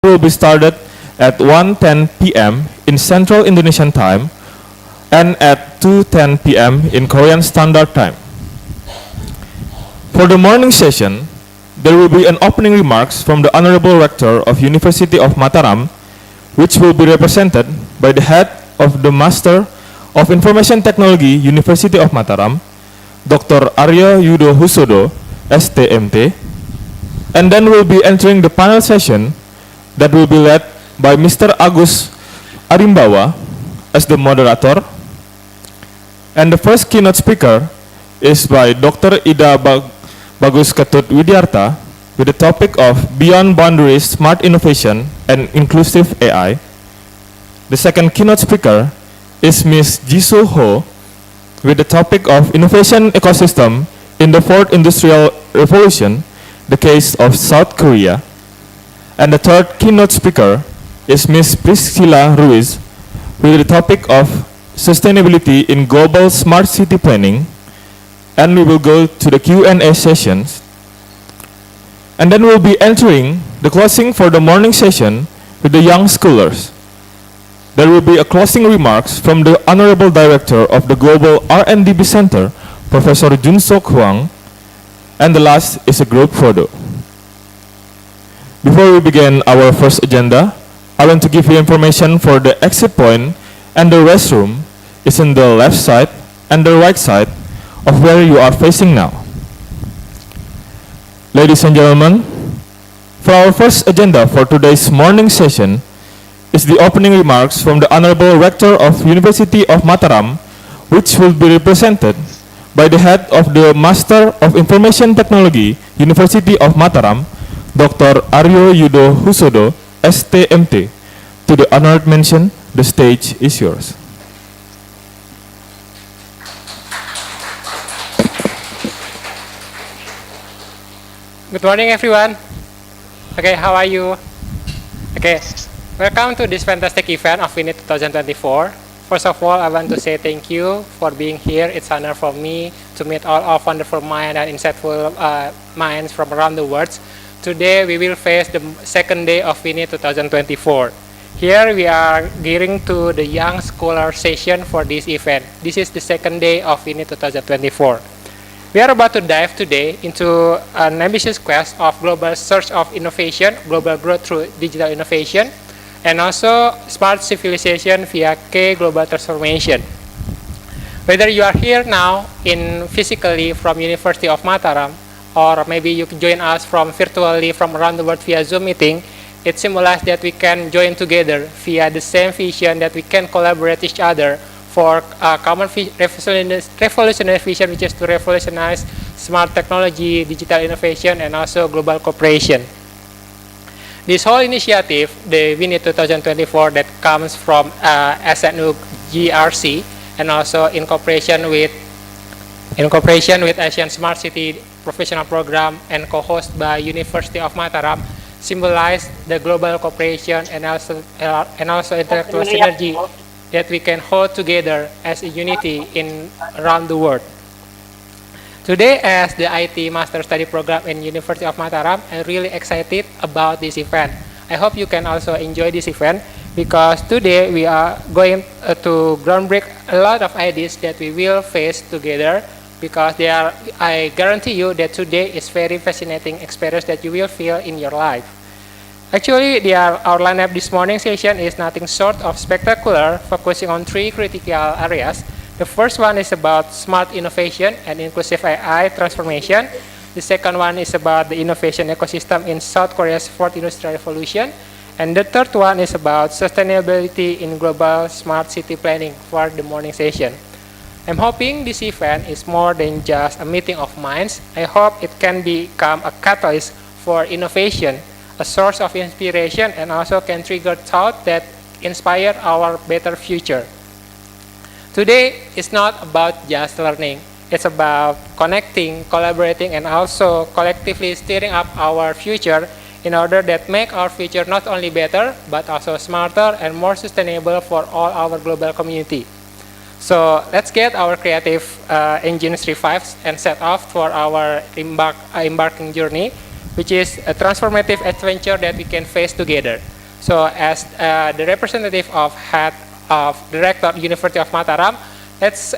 will be started at 1:10 p.m. in Central Indonesian Time and at 2:10 p.m. in Korean Standard Time. For the morning session, there will be an opening remarks from the Honorable Rector of University of Mataram, which will be represented by the head of the Master of Information Technology, University of Mataram, Dr. Arya Yudo Husodo, STMT, and then we'll be entering the panel session that will be led by Mr. Agus Arimbawa as the moderator, and the first keynote speaker is by Dr. Ida Bagus Ketut Widyarta with the topic of Beyond Boundaries Smart Innovation and Inclusive AI. The second keynote speaker is Ms. Jisoo Ho with the topic of Innovation Ecosystem in the Fourth Industrial Revolution, the case of South Korea. And the third keynote speaker is Ms. Priscilla Ruiz with the topic of Sustainability in Global Smart City Planning. And we will go to the Q&A sessions. And then we'll be entering the closing for the morning session with the young scholars. There will be a closing remarks from the Honorable Director of the Global R&D Center, Professor Jun Sok Hwang, and the last is a group photo. Before we begin our first agenda, I want to give you information for the exit point, and the restroom is in the left side and the right side of where you are facing now. Ladies and gentlemen, for our first agenda for today's morning session is the opening remarks from the Honorable Rector of University of Mataram, which will be represented by the head of the Master of Information Technology, University of Mataram, Dr. Aryo Yudo Husodo, STMT. To the honored mention, the stage is yours. Good morning, everyone. Okay, how are you? Okay, welcome to this fantastic event of WINIT 2024. First of all, I want to say thank you for being here. It's an honor for me to meet all of wonderful minds and insightful minds from around the world. Today, we will face the second day of WINIT 2024. Here, we are gearing to the Young Scholar session for this event. This is the second day of WINIT 2024. We are about to dive today into an ambitious quest of global search of innovation, global growth through digital innovation, and also smart civilization via K global transformation. Whether you are here now in physically from University of Mataram, or maybe you can join us from virtually from around the world via Zoom meeting, it symbolizes that we can join together via the same vision, that we can collaborate each other for a common revolutionary vision, which is to revolutionize smart technology, digital innovation, and also global cooperation. This whole initiative, the WINIT 2024, that comes from SNU GRC, and also in cooperation with Asian Smart City Professional Program and co-hosted by University of Mataram, symbolize the global cooperation and also intellectual synergy that we can hold together as a unity around the world. Today, as the IT Master Study Program in University of Mataram, I'm really excited about this event. I hope you can also enjoy this event, because today we are going to groundbreak a lot of ideas that we will face together, because I guarantee you that today is very fascinating experience that you will feel in your life. Actually, our lineup this morning session is nothing short of spectacular, focusing on three critical areas. The first one is about smart innovation and inclusive AI transformation. The second one is about the innovation ecosystem in South Korea's Fourth Industrial Revolution. And the third one is about sustainability in global smart city planning for the morning session. I'm hoping this event is more than just a meeting of minds. I hope it can become a catalyst for innovation, a source of inspiration, and also can trigger thought that inspire our better future. Today is not about just learning. It's about connecting, collaborating, and also collectively steering up our future in order that make our future not only better, but also smarter and more sustainable for all our global community. So let's get our creative engines revived and set off for our embarking journey. which is a transformative adventure that we can face together. So as the representative of head of Director University of Mataram, let's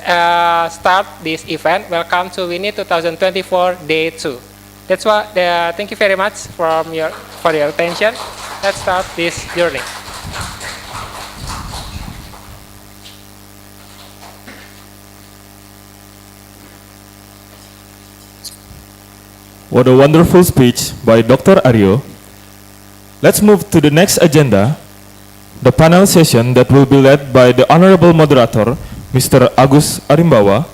start this event. Welcome to WINIT 2024 Day 2. That's what. Thank you very much for your attention. Let's start this journey. What a wonderful speech by Dr. Aryo. Let's move to the next agenda, the panel session that will be led by the Honorable Moderator, Mr. Agus Arimbawa.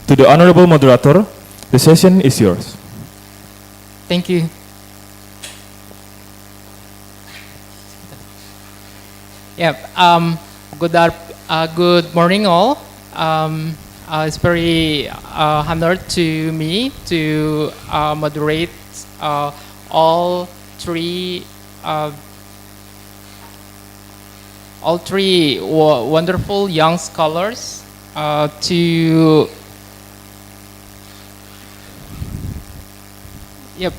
To the Honorable Moderator, the session is yours. Thank you. Yeah. Good morning, all. It's very honored to me to moderate all three wonderful young scholars to. Yep.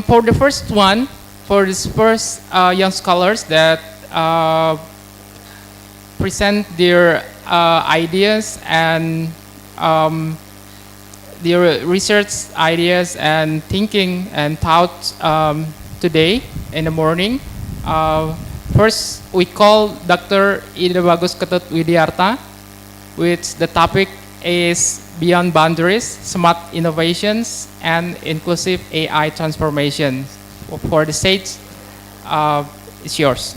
For the first one, for this first young scholars that present their ideas and their research ideas and thinking and thoughts today in the morning. First, we call Dr. Ida Bagus Ketut Widiarta, which the topic is Beyond Boundaries, Smart Innovations and Inclusive AI Transformation. For the stage, it's yours.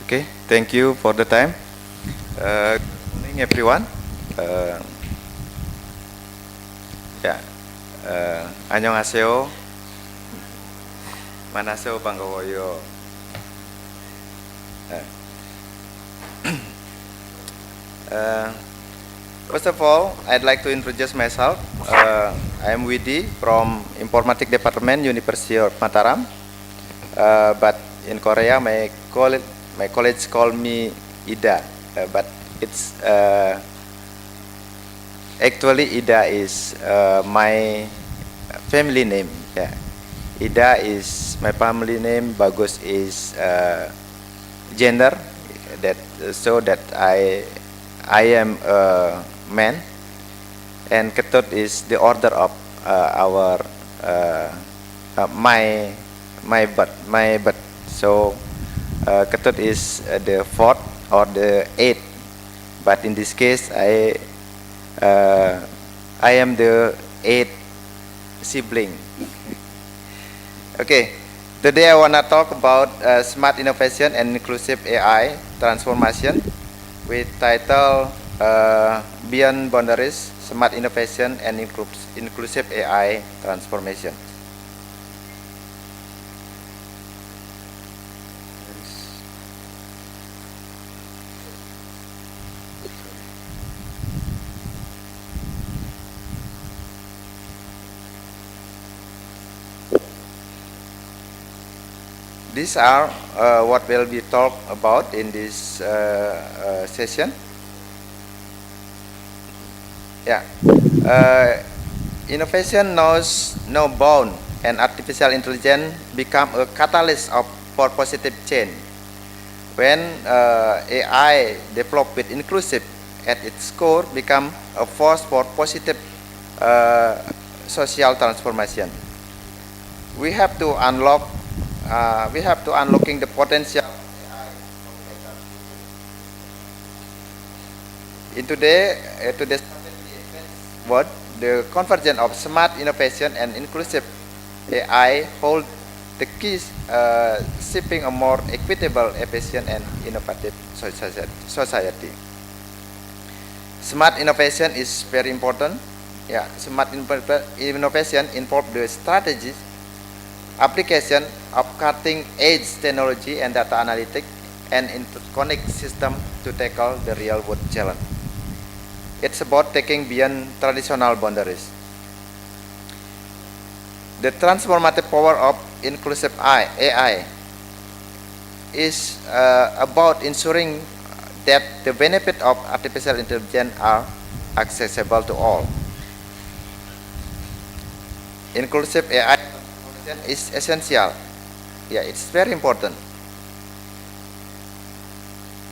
Okay, thank you for the time. Good morning, everyone. 안녕하세요. 만나서 반가워요. First of all, I'd like to introduce myself. I am Widi from Informatics Department, University of Mataram. But in Korea, my colleagues call me Ida, but it's actually Ida is my family name. Yeah, Ida is my family name. Bagus is gender. So that I am a man, and Ketut is the order of my birth. So Ketut is the fourth or the eighth, but in this case I am the eighth sibling. Okay, today I wanna talk about smart innovation and inclusive AI transformation with title Beyond Boundaries, Smart Innovation and Inclusive AI Transformation. These are what will be talked about in this session. Yeah, innovation knows no bound, and artificial intelligence become a catalyst for positive change. When AI developed with inclusive at its core, become a force for positive social transformation. We have to unlocking the potential in today's world. The convergence of smart innovation and inclusive AI hold the keys shaping a more equitable, efficient, and innovative society. Smart innovation is very important Yeah, smart innovation involve the strategies, application of cutting-edge technology and data analytics and interconnect system to tackle the real-world challenge. It's about taking beyond traditional boundaries. The transformative power of inclusive AI is about ensuring that the benefit of artificial intelligence are accessible to all. Inclusive AI is essential. Yeah, it's very important.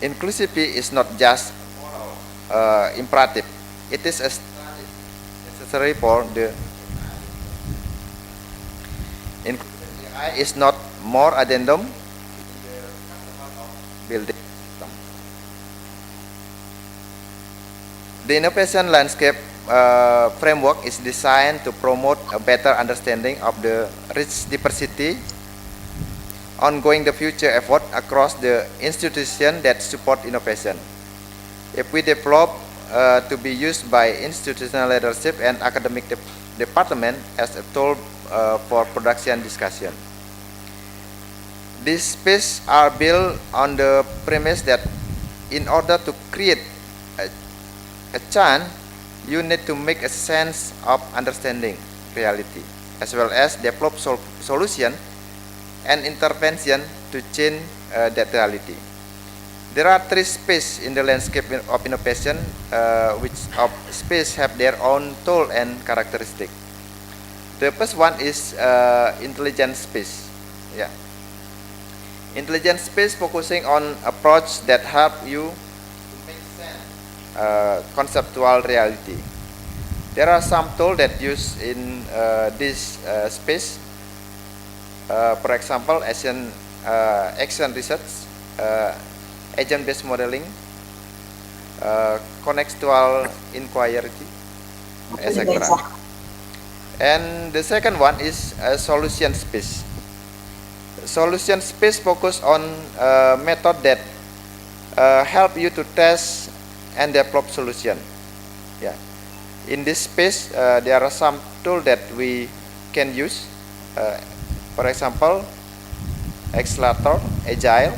Inclusivity is not just imperative. It is necessary for the inclusive AI is not more addendum building system. The innovation landscape framework is designed to promote a better understanding of the rich diversity, ongoing the future effort across the institutions that support innovation. If we develop to be used by institutional leadership and academic department as a tool for production discussion. These spaces are built on the premise that in order to create a chance, you need to make a sense of understanding reality, as well as develop solution and intervention to change that reality. There are three spaces in the landscape of innovation, which of space have their own tool and characteristic. The first one is intelligent space. Yeah. Intelligent space focusing on approach that help you to make sense conceptual reality. There are some tools that use in this space. For example, action research, agent-based modeling, contextual inquiry, etc. And the second one is solution space. Solution space focus on method that help you to test and develop solution. Yeah. In this space, there are some tools that we can use. For example, accelerator, agile,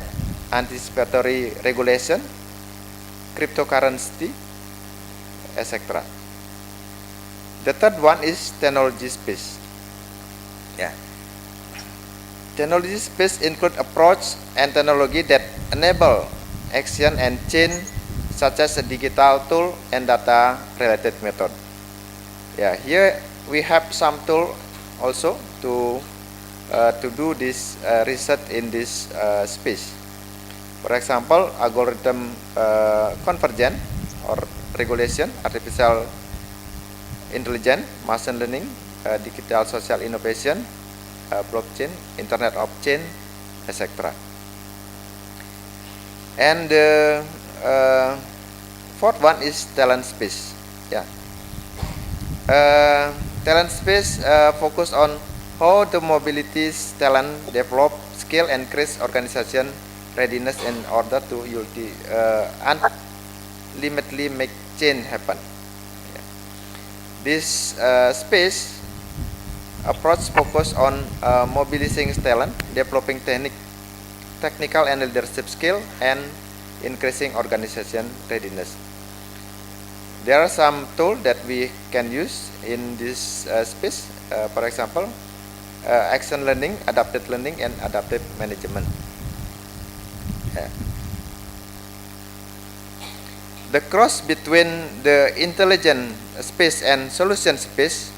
anticipatory regulation, cryptocurrency, etc. The third one is technology space. Yeah. Technology space include approach and technology that enable action and change, such as a digital tool and data related method. Yeah, here we have some tool also to do this research in this space. For example, algorithm convergence or regulation, artificial intelligence, machine learning, digital social innovation, blockchain, Internet of Chain, etc. And the fourth one is talent space. Yeah. Talent space focus on how the mobilities talent develop skill and increase organization readiness in order to ultimately make change happen. Yeah. This space approach focus on mobilizing talent, developing technical and leadership skill, and increasing organization readiness. There are some tools that we can use in this space. For example, action learning, adaptive learning, and adaptive management. Yeah. The cross between the intelligent space and solution space,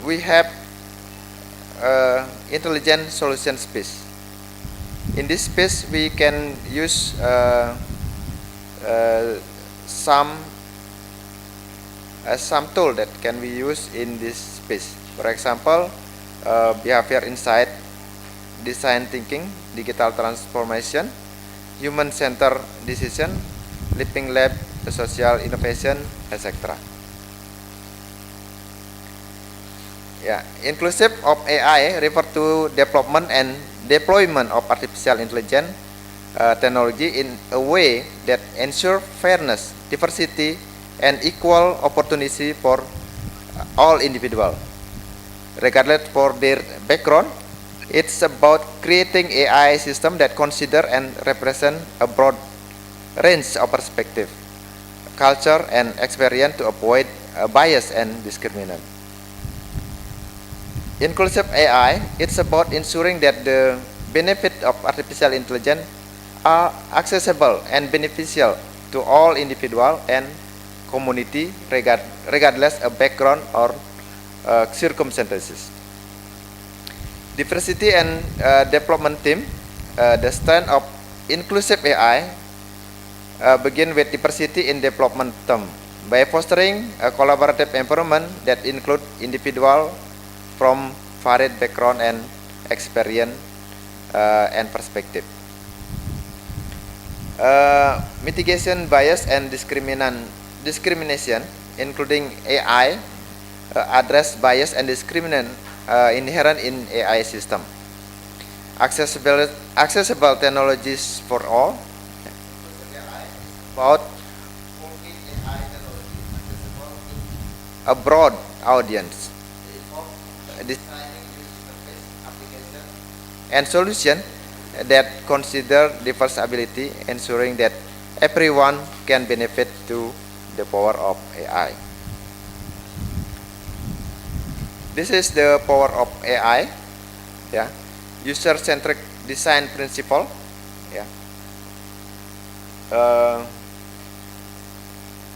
we have intelligent solution space. In this space, we can use some tool that can be used in this space. For example, behavior insight, design thinking, digital transformation, human-centered decision, living lab, social innovation, etc. Yeah, inclusive of AI refer to development and deployment of artificial intelligence technology in a way that ensure fairness, diversity, and equal opportunity for all individuals, regardless for their background. It's about creating AI system that consider and represent a broad range of perspective, culture, and experience to avoid bias and discrimination. Inclusive AI, it's about ensuring that the benefit of artificial intelligence are accessible and beneficial to all individual and community regardless of background or circumstances. Diversity and development team, the strength of inclusive AI begin with diversity in development term by fostering a collaborative environment that include individual from varied background and experience and perspective. Mitigation bias and discrimination, including AI, address bias and discrimination inherent in AI system. Accessible technologies for all, about AI technology accessible to a broad audience, designing user-based application and solution that consider diverse ability, ensuring that everyone can benefit to the power of AI. This is the power of AI, yeah. User-centric design principle, yeah.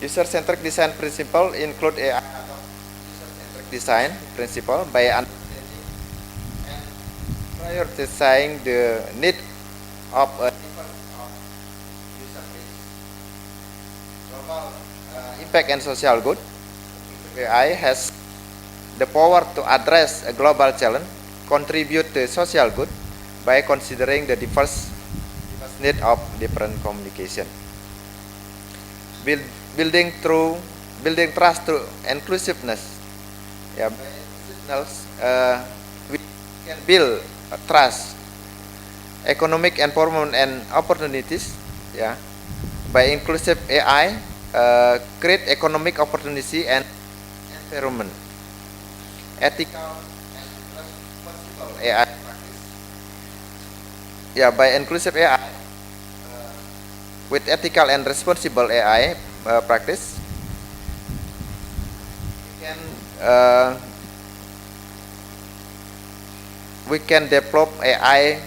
User-centric design principle include AI user-centric design principle by understanding and prioritizing the need of a different user base, global impact and social good. AI has the power to address a global challenge, contribute to social good by considering the diverse need of different communication. Building trust through inclusiveness. Yeah, by inclusiveness, we can build trust, economic empowerment and opportunities. Yeah, by inclusive AI, create economic opportunity and environment. Ethical and responsible AI practice. Yeah, by inclusive AI, with ethical and responsible AI practice, we can develop AI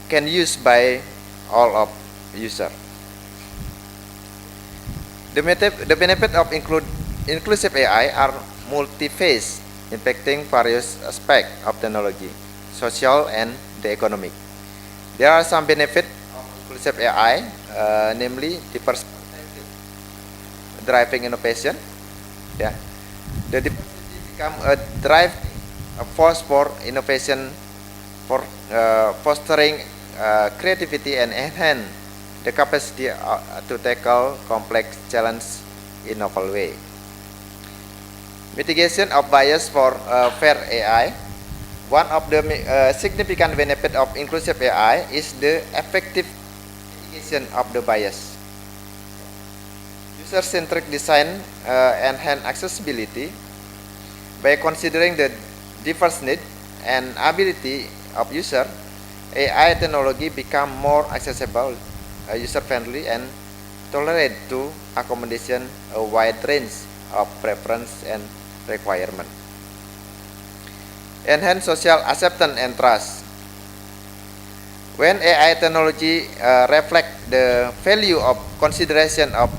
can use by all of user. The benefit of inclusive AI are multi-phase, impacting various aspects of technology, social, and the economic. There are some benefits of inclusive AI, namely the perspective driving innovation. Yeah, the diversity become a driving force for innovation, for fostering creativity and enhance the capacity to tackle complex challenges in novel way. Mitigation of bias for fair AI. One of the significant benefit of inclusive AI is the effective mitigation of the bias. User-centric design enhance accessibility by considering the diverse need and ability of user. AI technology become more accessible, user-friendly, and tolerate to accommodation a wide range of preference and requirement. Enhance social acceptance and trust. When AI technology reflect the value of consideration of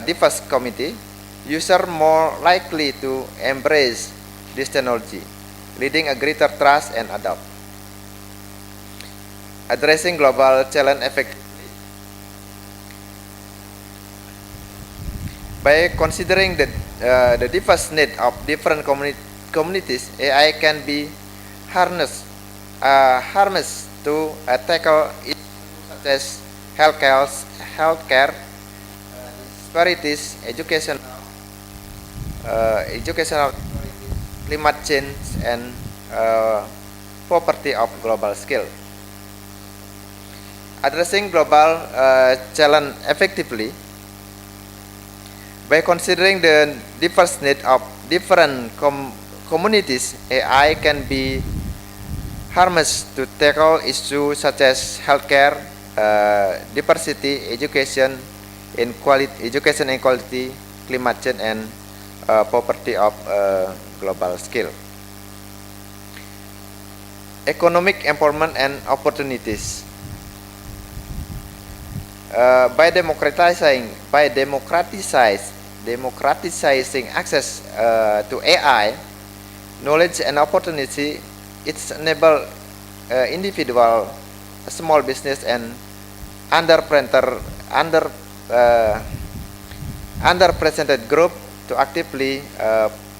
diverse community, users more likely to embrace this technology, leading a greater trust and adopt. Addressing global challenge effectively. By considering the diverse need of different communities, AI can be harnessed to tackle issues such as healthcare, disparities, educational climate change, and poverty of global scale. addressing global challenge effectively by considering the diverse needs of different communities. AI can be harnessed to tackle issues such as healthcare, diversity, education inequality, climate change, and poverty of global scale. Economic empowerment and opportunities. By democratizing access to AI, knowledge and opportunity, it's enable individual, small business, and underrepresented group to actively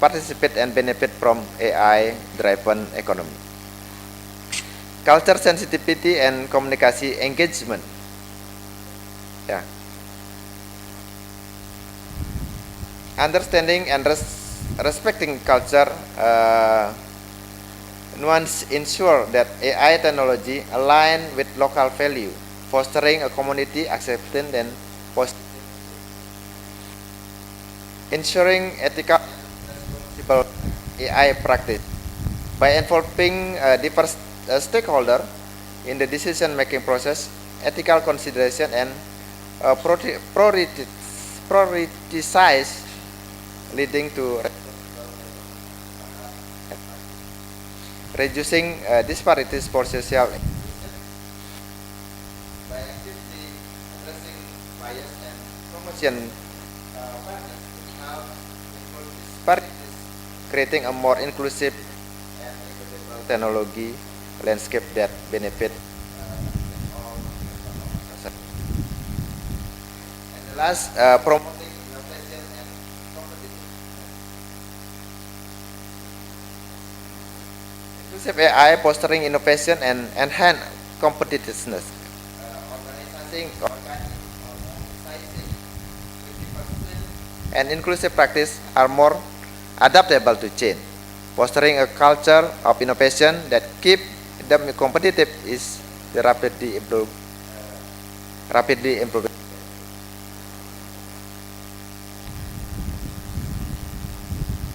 participate and benefit from AI-driven economy. Culture sensitivity and communication engagement. Yeah. Understanding and respecting culture nuance ensure that AI technology align with local value, fostering a community acceptance and ensuring ethical responsible AI practice by involving diverse stakeholder in the decision-making process, ethical consideration, and prioritize leading to reducing disparities for social by actively addressing bias and promotion disparities, creating a more inclusive and equitable technology landscape that benefit all. And the last, promoting innovation and competitiveness. Inclusive AI fostering innovation and enhance competitiveness. Organizing and inclusive practice are more adaptable to change, fostering a culture of innovation that keep them competitive is the rapidly improving.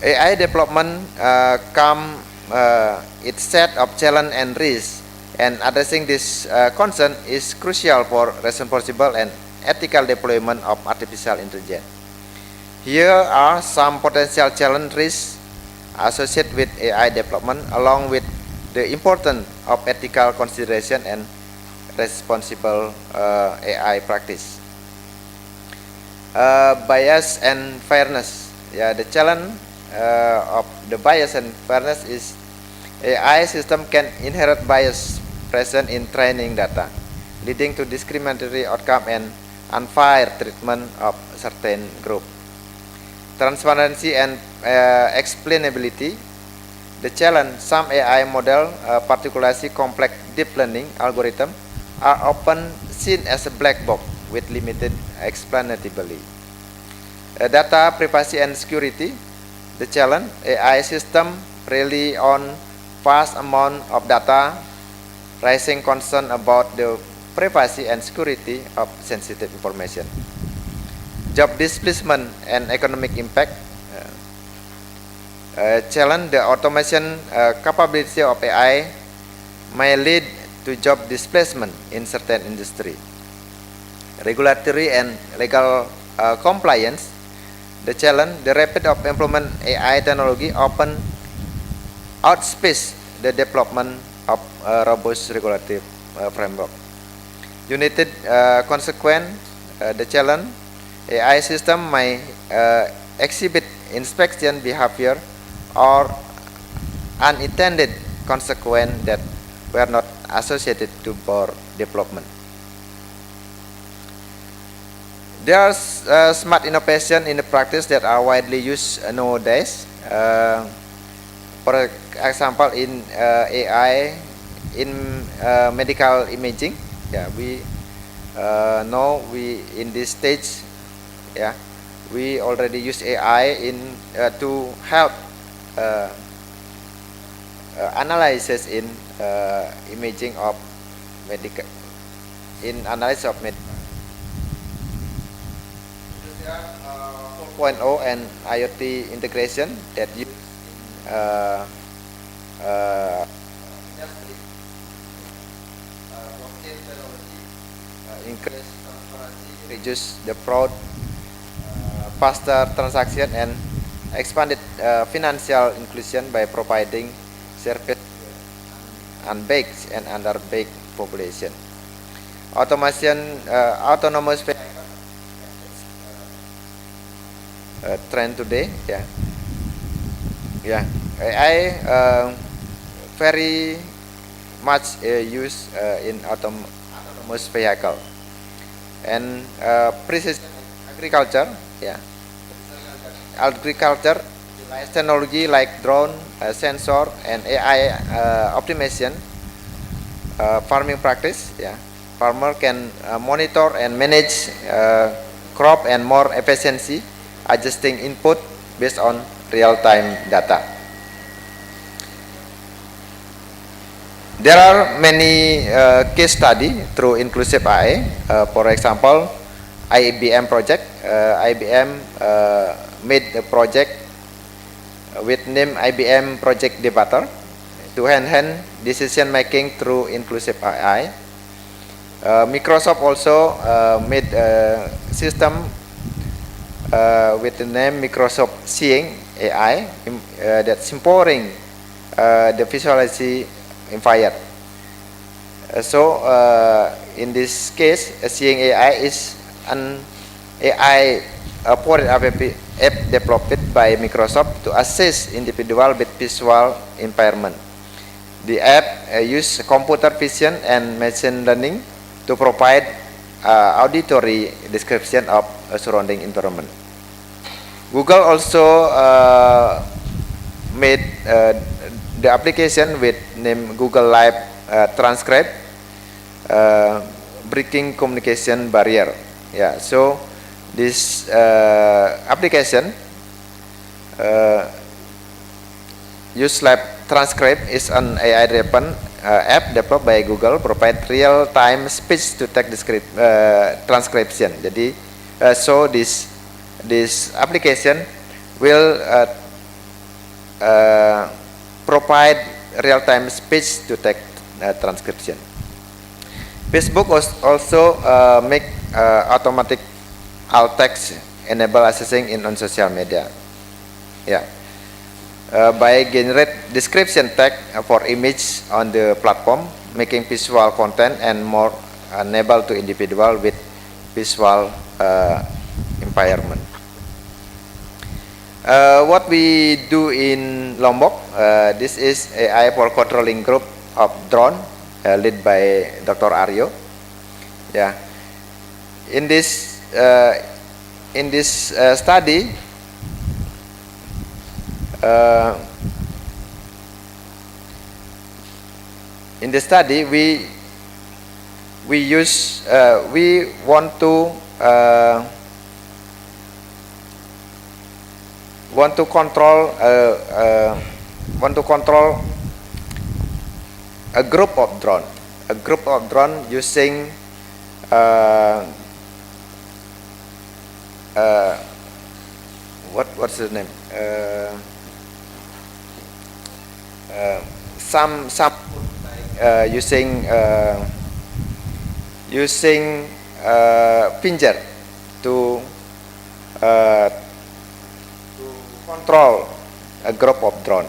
AI development its set of challenge and risks, and addressing this concern is crucial for responsible and ethical deployment of artificial intelligence. Here are some potential challenge risks associated with AI development, along with the importance of ethical consideration and responsible AI practice. Bias and fairness. Yeah, the challenge of the bias and fairness is AI system can inherit bias present in training data, leading to discriminatory outcome and unfair treatment of certain group. Transparency and explainability. The challenge, some AI model, particularly complex deep learning algorithm, are often seen as a black box with limited explainability. Data privacy and security. The challenge, AI system rely on vast amount of data, raising concern about the privacy and security of sensitive information. Job displacement and economic impact. Challenge, the automation capability of AI may lead to job displacement in certain industry. Regulatory and legal compliance. The challenge, the rapid of implement AI technology often outpace the development of robust regulatory framework. United consequence, the challenge, AI system may exhibit inspection behavior or unintended consequences that were not associated to board development. There are smart innovation in the practice that are widely used nowadays. For example, in AI, in medical imaging, yeah, we know in this stage, yeah, we already use AI in to help analysis in imaging of medical in analysis of media. 4.0 and IoT integration that use uh, industry, blockchain technology, increase transparency, reduce the fraud, faster transaction, and expanded financial inclusion by providing service to unbanked and underbanked population. Autonomous vehicle trend today, AI very much used in autonomous vehicle and precision agriculture, agriculture utilise technology like drone, sensor, and AI optimization. Farming practice, farmer can monitor and manage crop and more efficiency, adjusting input based on real-time data. There are many case study through inclusive AI. For example, IBM project. IBM made a project with name IBM Project Debater to enhance decision making through inclusive AI. Microsoft also made a system with the name Microsoft Seeing AI that's empowering the visualization environment. In this case, Seeing AI is an AI powered app developed by Microsoft to assist individual with visual impairment. The app uses computer vision and machine learning to provide auditory description of a surrounding environment. Google also made the application with name Google Live Transcribe, breaking communication barrier. So this application use Live Transcribe is an AI-driven app developed by Google, provide real-time speech-to-text transcription. Jadi, so this application will provide real-time speech-to-text transcription. Facebook also make automatic alt text enable accessing in on social media. By generate description tag for image on the platform, making visual content and more enable to individual with visual impairment. What we do in Lombok, this is AI for controlling group of drone led by Dr. Aryo. In this study, we want to control a group of drone using what's the name? Some using finger to control a group of drone.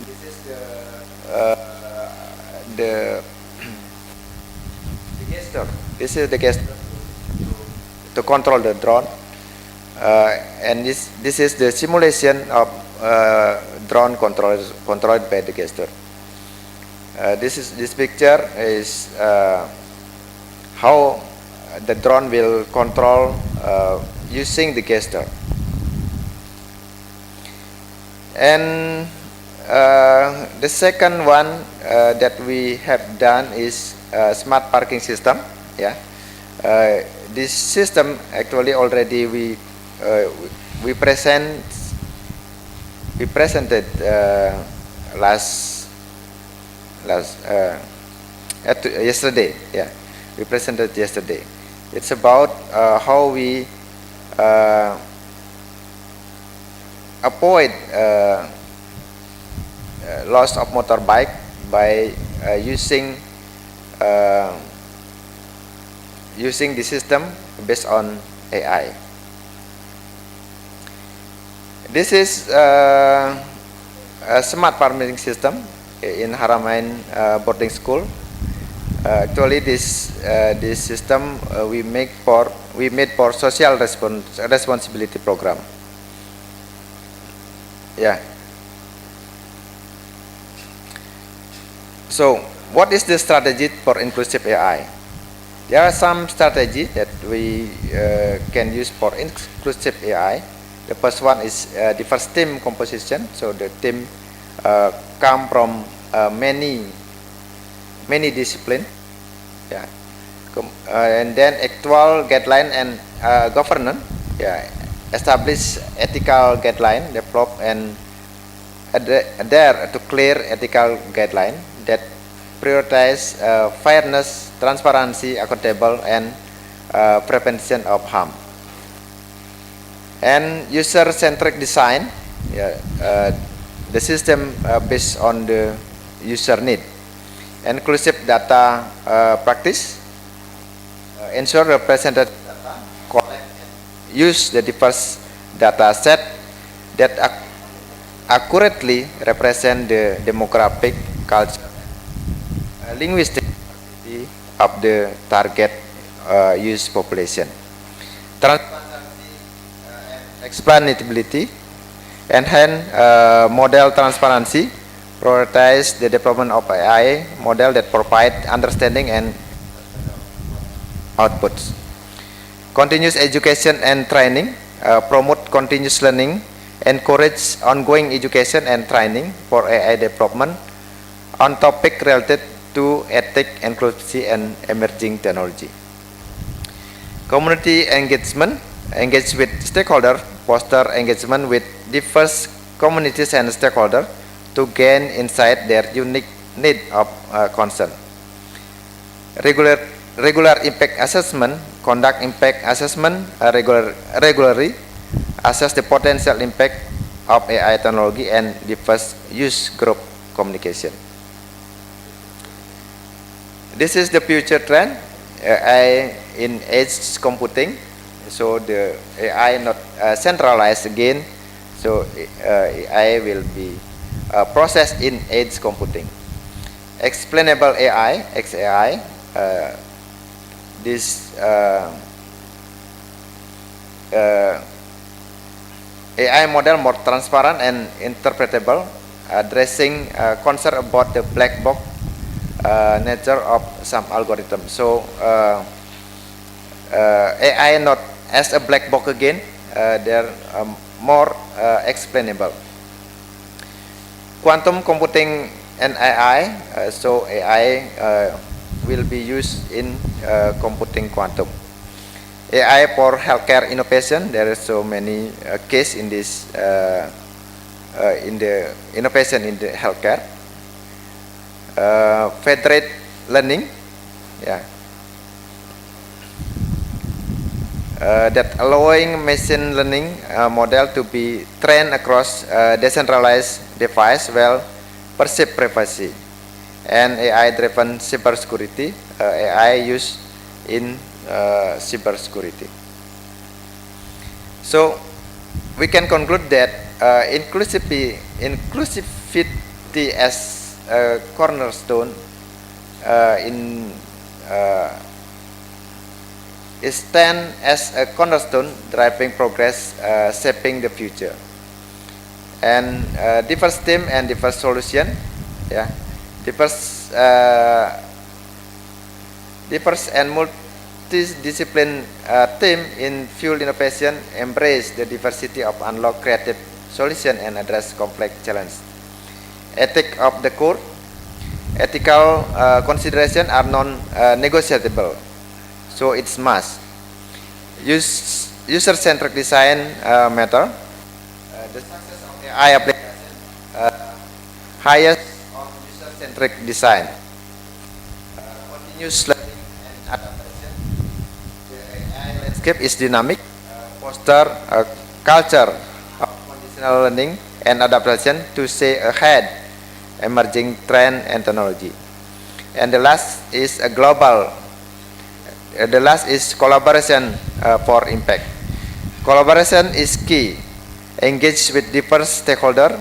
This is the gesture. This is the gesture to control the drone, and this is the simulation of drone controlled by the gesture. This picture is how the drone will control using the gesture. And the second one that we have done is smart parking system. This system actually already we presented yesterday. we presented yesterday. It's about how we avoid loss of motorbike by using the system based on AI. This is a smart farming system in Haramain boarding school. Actually, this system we made for social responsibility program. Yeah. So, what is the strategy for inclusive AI? There are some strategies that we can use for inclusive AI. The first one is the first team composition. So the team come from many disciplines. Yeah. And then actual guideline and governance. Yeah. Establish ethical guideline, develop and adhere to clear ethical guideline that prioritize fairness, transparency, accountable, and prevention of harm. And user-centric design, the system based on the user need. Inclusive data practice, ensure representative data, collect and use the diverse data set that accurately represent the demographic, culture, linguistic diversity of the target use population. Transparency and explainability, enhance model transparency, prioritize the development of AI model that provide understanding and outputs. Continuous education and training, promote continuous learning, encourage ongoing education and training for AI development on topic related to ethics, inclusivity, and emerging technology. Community engagement, engage with stakeholders, foster engagement with diverse communities and stakeholders to gain insight their unique need of concern. Regular impact assessment, conduct impact assessment regularly, assess the potential impact of AI technology and diverse use group communication. This is the future trend, AI in edge computing. So the AI not centralized again. So AI will be processed in edge computing. Explainable AI, XAI. This AI model more transparent and interpretable, addressing concern about the black box nature of some algorithms. So AI not as a black box again, they're more explainable. Quantum computing and AI, so AI will be used in computing quantum. AI for healthcare innovation, there are so many cases in this in the innovation in the healthcare. Federated learning, that allowing machine learning model to be trained across decentralized device while perceive privacy. And AI-driven cybersecurity, AI used in cybersecurity. So we can conclude that inclusivity as a cornerstone is stand as a cornerstone driving progress, shaping the future. And diverse team and diverse solution, diverse and multidiscipline team in field innovation embrace the diversity of unlock creative solution and address complex challenges. Ethic of the core, ethical consideration are non-negotiable, so it's must. User-centric design matter. The success of AI application highest on user-centric design. Continuous learning and adaptation. The AI landscape is dynamic, foster a culture of conditional learning and adaptation to stay ahead emerging trend and technology. And the last is a global. The last is collaboration for impact. Collaboration is key. Engage with diverse stakeholder,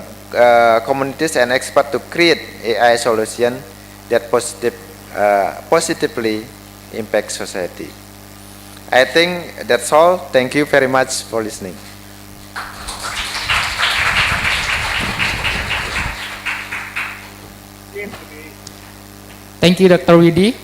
communities and experts to create AI solution that positively impact society. I think that's all. Thank you very much for listening. Thank you, Dr. Widi,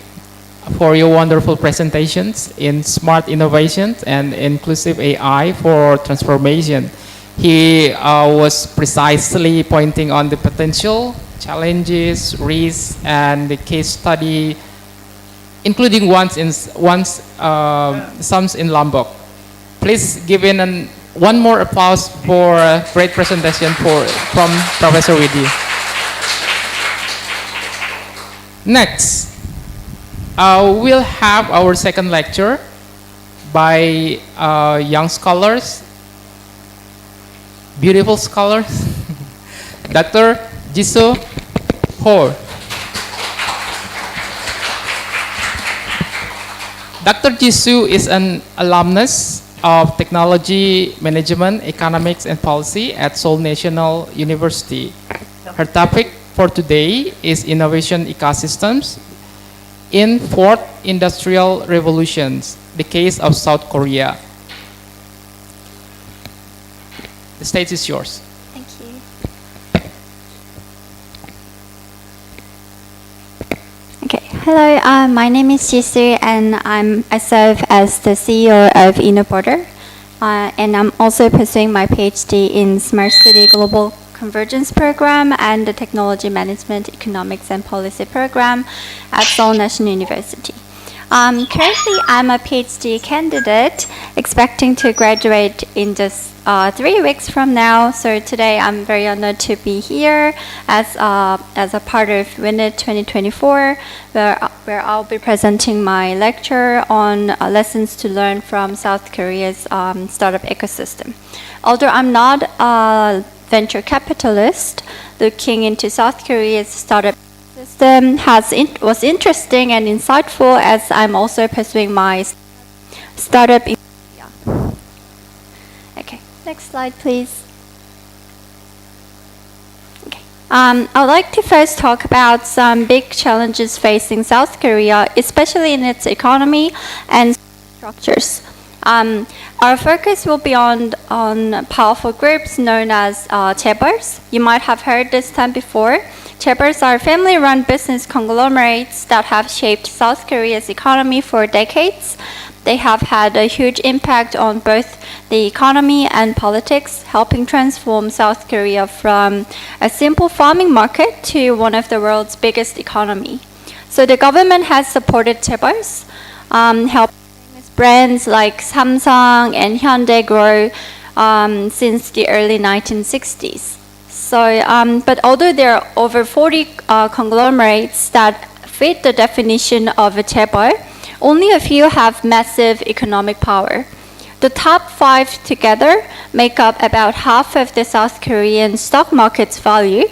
for your wonderful presentations in smart innovations and inclusive AI for transformation. He was precisely pointing on the potential, challenges, risks, and the case study, including some in Lombok. Please give in one more applause for a great presentation from Professor Widi. Next, we'll have our second lecture by young scholars, beautiful scholars, Dr. Jisoo Ho. Dr. Jisoo is an alumnus of Technology Management, Economics and Policy at Seoul National University. Her topic for today is Innovation Ecosystems in Fourth Industrial Revolutions, the case of South Korea. The stage is yours. Thank you. Okay, hello, my name is Jisoo and I serve as the CEO of InnoBorder. And I'm also pursuing my PhD in Smart City Global Convergence Program and the Technology Management, Economics and Policy Program at Seoul National University. Currently, I'm a PhD candidate expecting to graduate in just 3 weeks from now. So today, I'm very honored to be here as a part of WINIT 2024, where I'll be presenting my lecture on lessons to learn from South Korea's startup ecosystem. Although I'm not a venture capitalist, looking into South Korea's startup system was interesting and insightful, as I'm also pursuing my startup in Korea. Okay, next slide, please. Okay. I'd like to first talk about some big challenges facing South Korea, especially in its economy and structures. Our focus will be on powerful groups known as chaebols. You might have heard this term before. Chaebols are family-run business conglomerates that have shaped South Korea's economy for decades. They have had a huge impact on both the economy and politics, helping transform South Korea from a simple farming market to one of the world's biggest economy. So the government has supported chaebols, helping brands like Samsung and Hyundai grow since the early 1960s. So, but although there are over 40 conglomerates that fit the definition of a chaebol, only a few have massive economic power. The top 5 together make up about half of the South Korean stock market's value.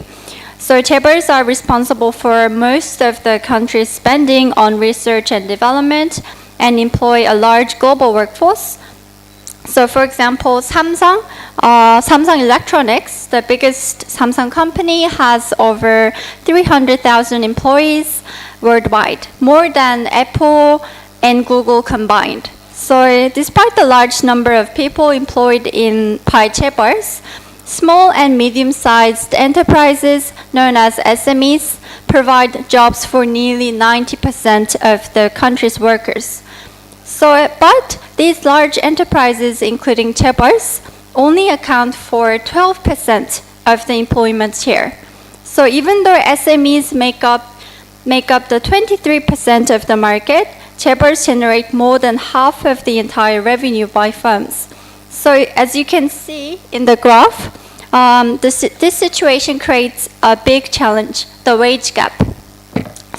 So chaebols are responsible for most of the country's spending on research and development and employ a large global workforce. So for example, Samsung Electronics, the biggest Samsung company, has over 300,000 employees worldwide, more than Apple and Google combined. So despite the large number of people employed by chaebols, small and medium-sized enterprises, known as SMEs, provide jobs for nearly 90% of the country's workers. So, but these large enterprises, including chaebols, only account for 12% of the employment share. So even though SMEs make up the 23% of the market, chaebols generate more than half of the entire revenue by firms. So as you can see in the graph, this situation creates a big challenge, the wage gap.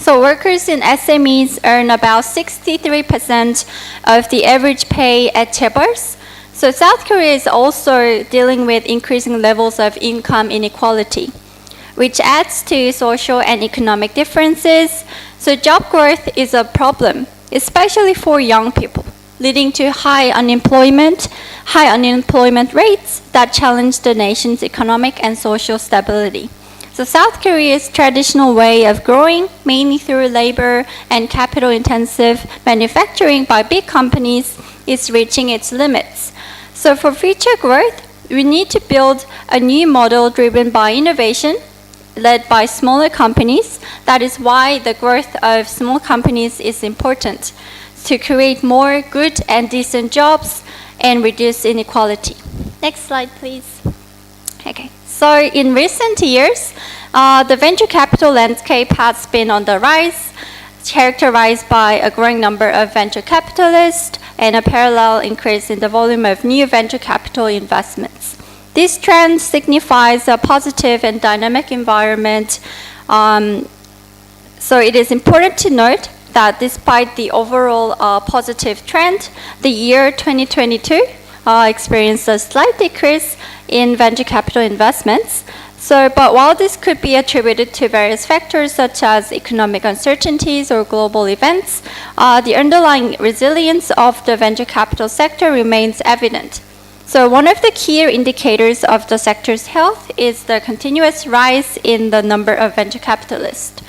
So workers in SMEs earn about 63% of the average pay at chaebols. So South Korea is also dealing with increasing levels of income inequality, which adds to social and economic differences. So job growth is a problem, especially for young people, leading to high unemployment rates that challenge the nation's economic and social stability. So South Korea's traditional way of growing, mainly through labor and capital-intensive manufacturing by big companies, is reaching its limits. So for future growth, we need to build a new model driven by innovation, led by smaller companies. That is why the growth of small companies is important, to create more good and decent jobs and reduce inequality. Next slide, please. Okay. So in recent years, the venture capital landscape has been on the rise, characterized by a growing number of venture capitalists and a parallel increase in the volume of new venture capital investments. This trend signifies a positive and dynamic environment. So it is important to note that despite the overall positive trend, the year 2022 experienced a slight decrease in venture capital investments. But while this could be attributed to various factors such as economic uncertainties or global events, the underlying resilience of the venture capital sector remains evident. So one of the key indicators of the sector's health is the continuous rise in the number of venture capitalists.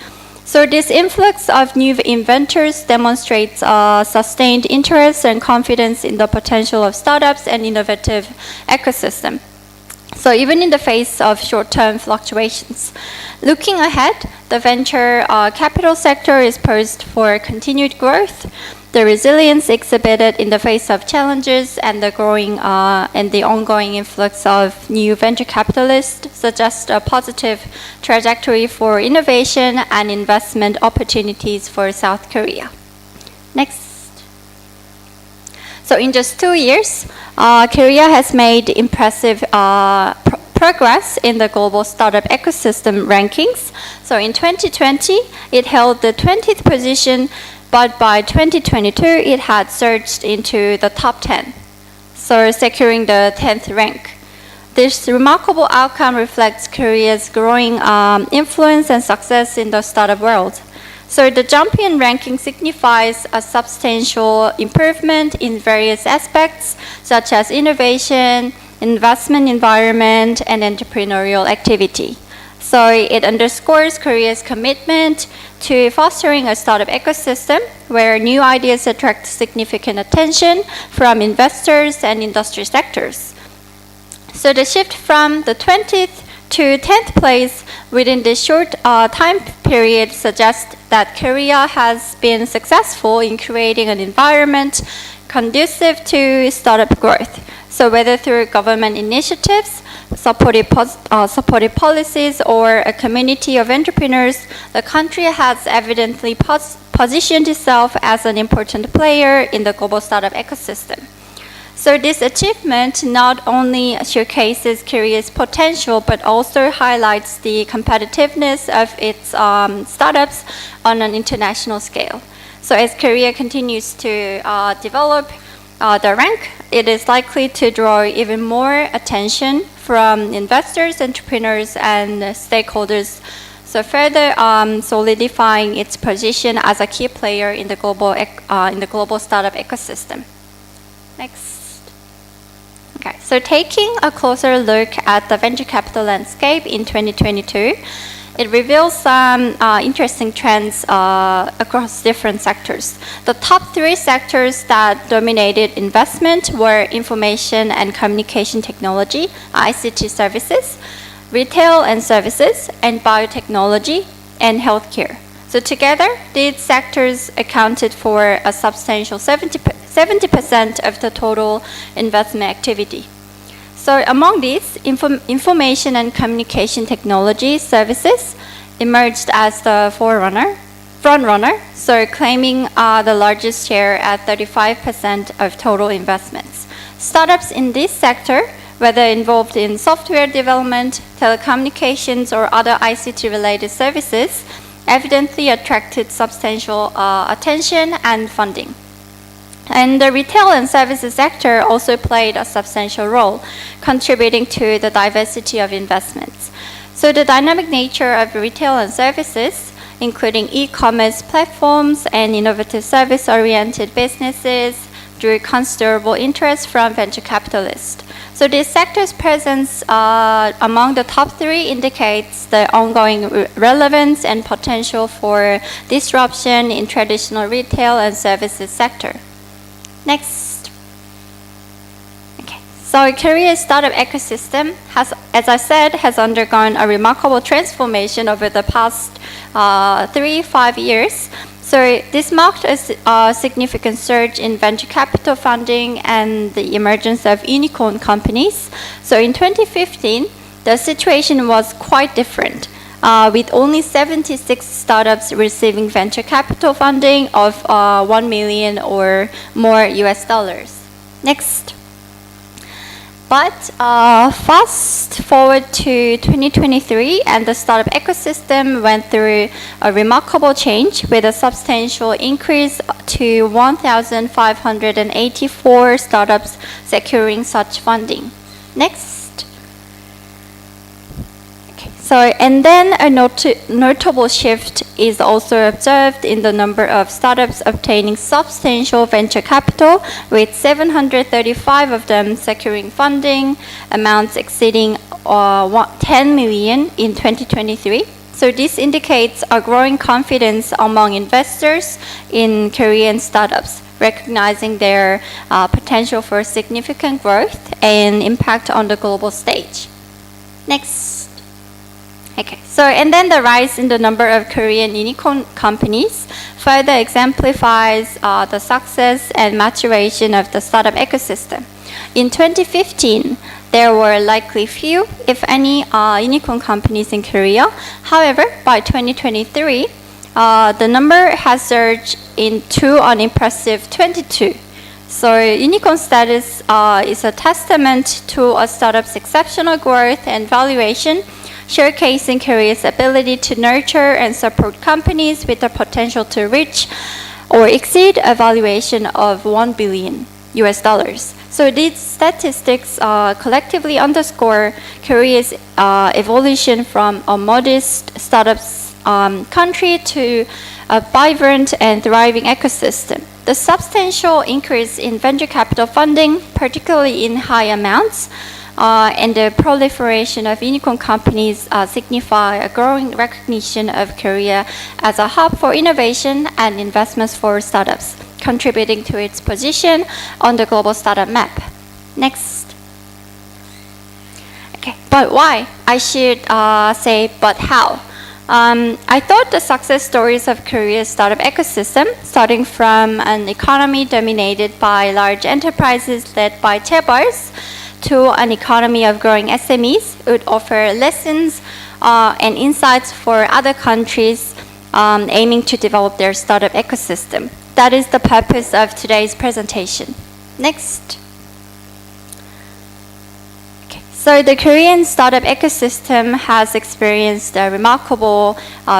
So this influx of new inventors demonstrates sustained interest and confidence in the potential of startups and innovative ecosystem. So even in the face of short-term fluctuations. Looking ahead, the venture capital sector is poised for continued growth. The resilience exhibited in the face of challenges and the growing and the ongoing influx of new venture capitalists suggest a positive trajectory for innovation and investment opportunities for South Korea. Next. So in just 2 years, Korea has made impressive progress in the global startup ecosystem rankings. So in 2020, it held the 20th position, but by 2022, it had surged into the top 10, so securing the 10th rank. This remarkable outcome reflects Korea's growing influence and success in the startup world. So the jump in ranking signifies a substantial improvement in various aspects, such as innovation, investment environment, and entrepreneurial activity. So it underscores Korea's commitment to fostering a startup ecosystem where new ideas attract significant attention from investors and industry sectors. So the shift from the 20th to 10th place within this short time period suggests that Korea has been successful in creating an environment conducive to startup growth. So whether through government initiatives, supportive policies, or a community of entrepreneurs, the country has evidently positioned itself as an important player in the global startup ecosystem. So this achievement not only showcases Korea's potential, but also highlights the competitiveness of its startups on an international scale. So as Korea continues to develop the rank, it is likely to draw even more attention from investors, entrepreneurs, and stakeholders, so further solidifying its position as a key player in the global startup ecosystem. Next. Okay, so taking a closer look at the venture capital landscape in 2022, it reveals some interesting trends across different sectors. The top 3 sectors that dominated investment were information and communication technology, ICT services, retail and services, and biotechnology and healthcare. So together, these sectors accounted for a substantial 70% of the total investment activity. So among these, information and communication technology services emerged as the frontrunner, so claiming the largest share at 35% of total investments. Startups in this sector, whether involved in software development, telecommunications, or other ICT-related services, evidently attracted substantial attention and funding. And the retail and services sector also played a substantial role, contributing to the diversity of investments. So the dynamic nature of retail and services, including e-commerce platforms and innovative service-oriented businesses, drew considerable interest from venture capitalists. So this sector's presence among the top three indicates the ongoing relevance and potential for disruption in traditional retail and services sector. Next. Okay. So Korea's startup ecosystem has, as I said, has undergone a remarkable transformation over the past 3-5 years. So this marked a significant surge in venture capital funding and the emergence of unicorn companies. So in 2015, the situation was quite different, with only 76 startups receiving venture capital funding of 1 million or more US dollars. Next. But fast forward to 2023, and the startup ecosystem went through a remarkable change with a substantial increase to 1,584 startups securing such funding. Next. So, and then a notable shift is also observed in the number of startups obtaining substantial venture capital, with 735 of them securing funding, amounts exceeding 10 million in 2023. So this indicates a growing confidence among investors in Korean startups, recognizing their potential for significant growth and impact on the global stage. Next. Okay, so and then the rise in the number of Korean unicorn companies further exemplifies the success and maturation of the startup ecosystem. In 2015, there were likely few, if any, unicorn companies in Korea. However, by 2023, the number has surged into an impressive 22. So unicorn status is a testament to a startup's exceptional growth and valuation, showcasing Korea's ability to nurture and support companies with the potential to reach or exceed a valuation of 1 billion US dollars. So these statistics collectively underscore Korea's evolution from a modest startups country to a vibrant and thriving ecosystem. The substantial increase in venture capital funding, particularly in high amounts, and the proliferation of unicorn companies signify a growing recognition of Korea as a hub for innovation and investments for startups, contributing to its position on the global startup map. Next. Okay, but why? I should say, but how? I thought the success stories of Korea's startup ecosystem, starting from an economy dominated by large enterprises led by chaebols, to an economy of growing SMEs, would offer lessons and insights for other countries aiming to develop their startup ecosystem. That is the purpose of today's presentation. Next. Okay. So the Korean startup ecosystem has experienced a remarkable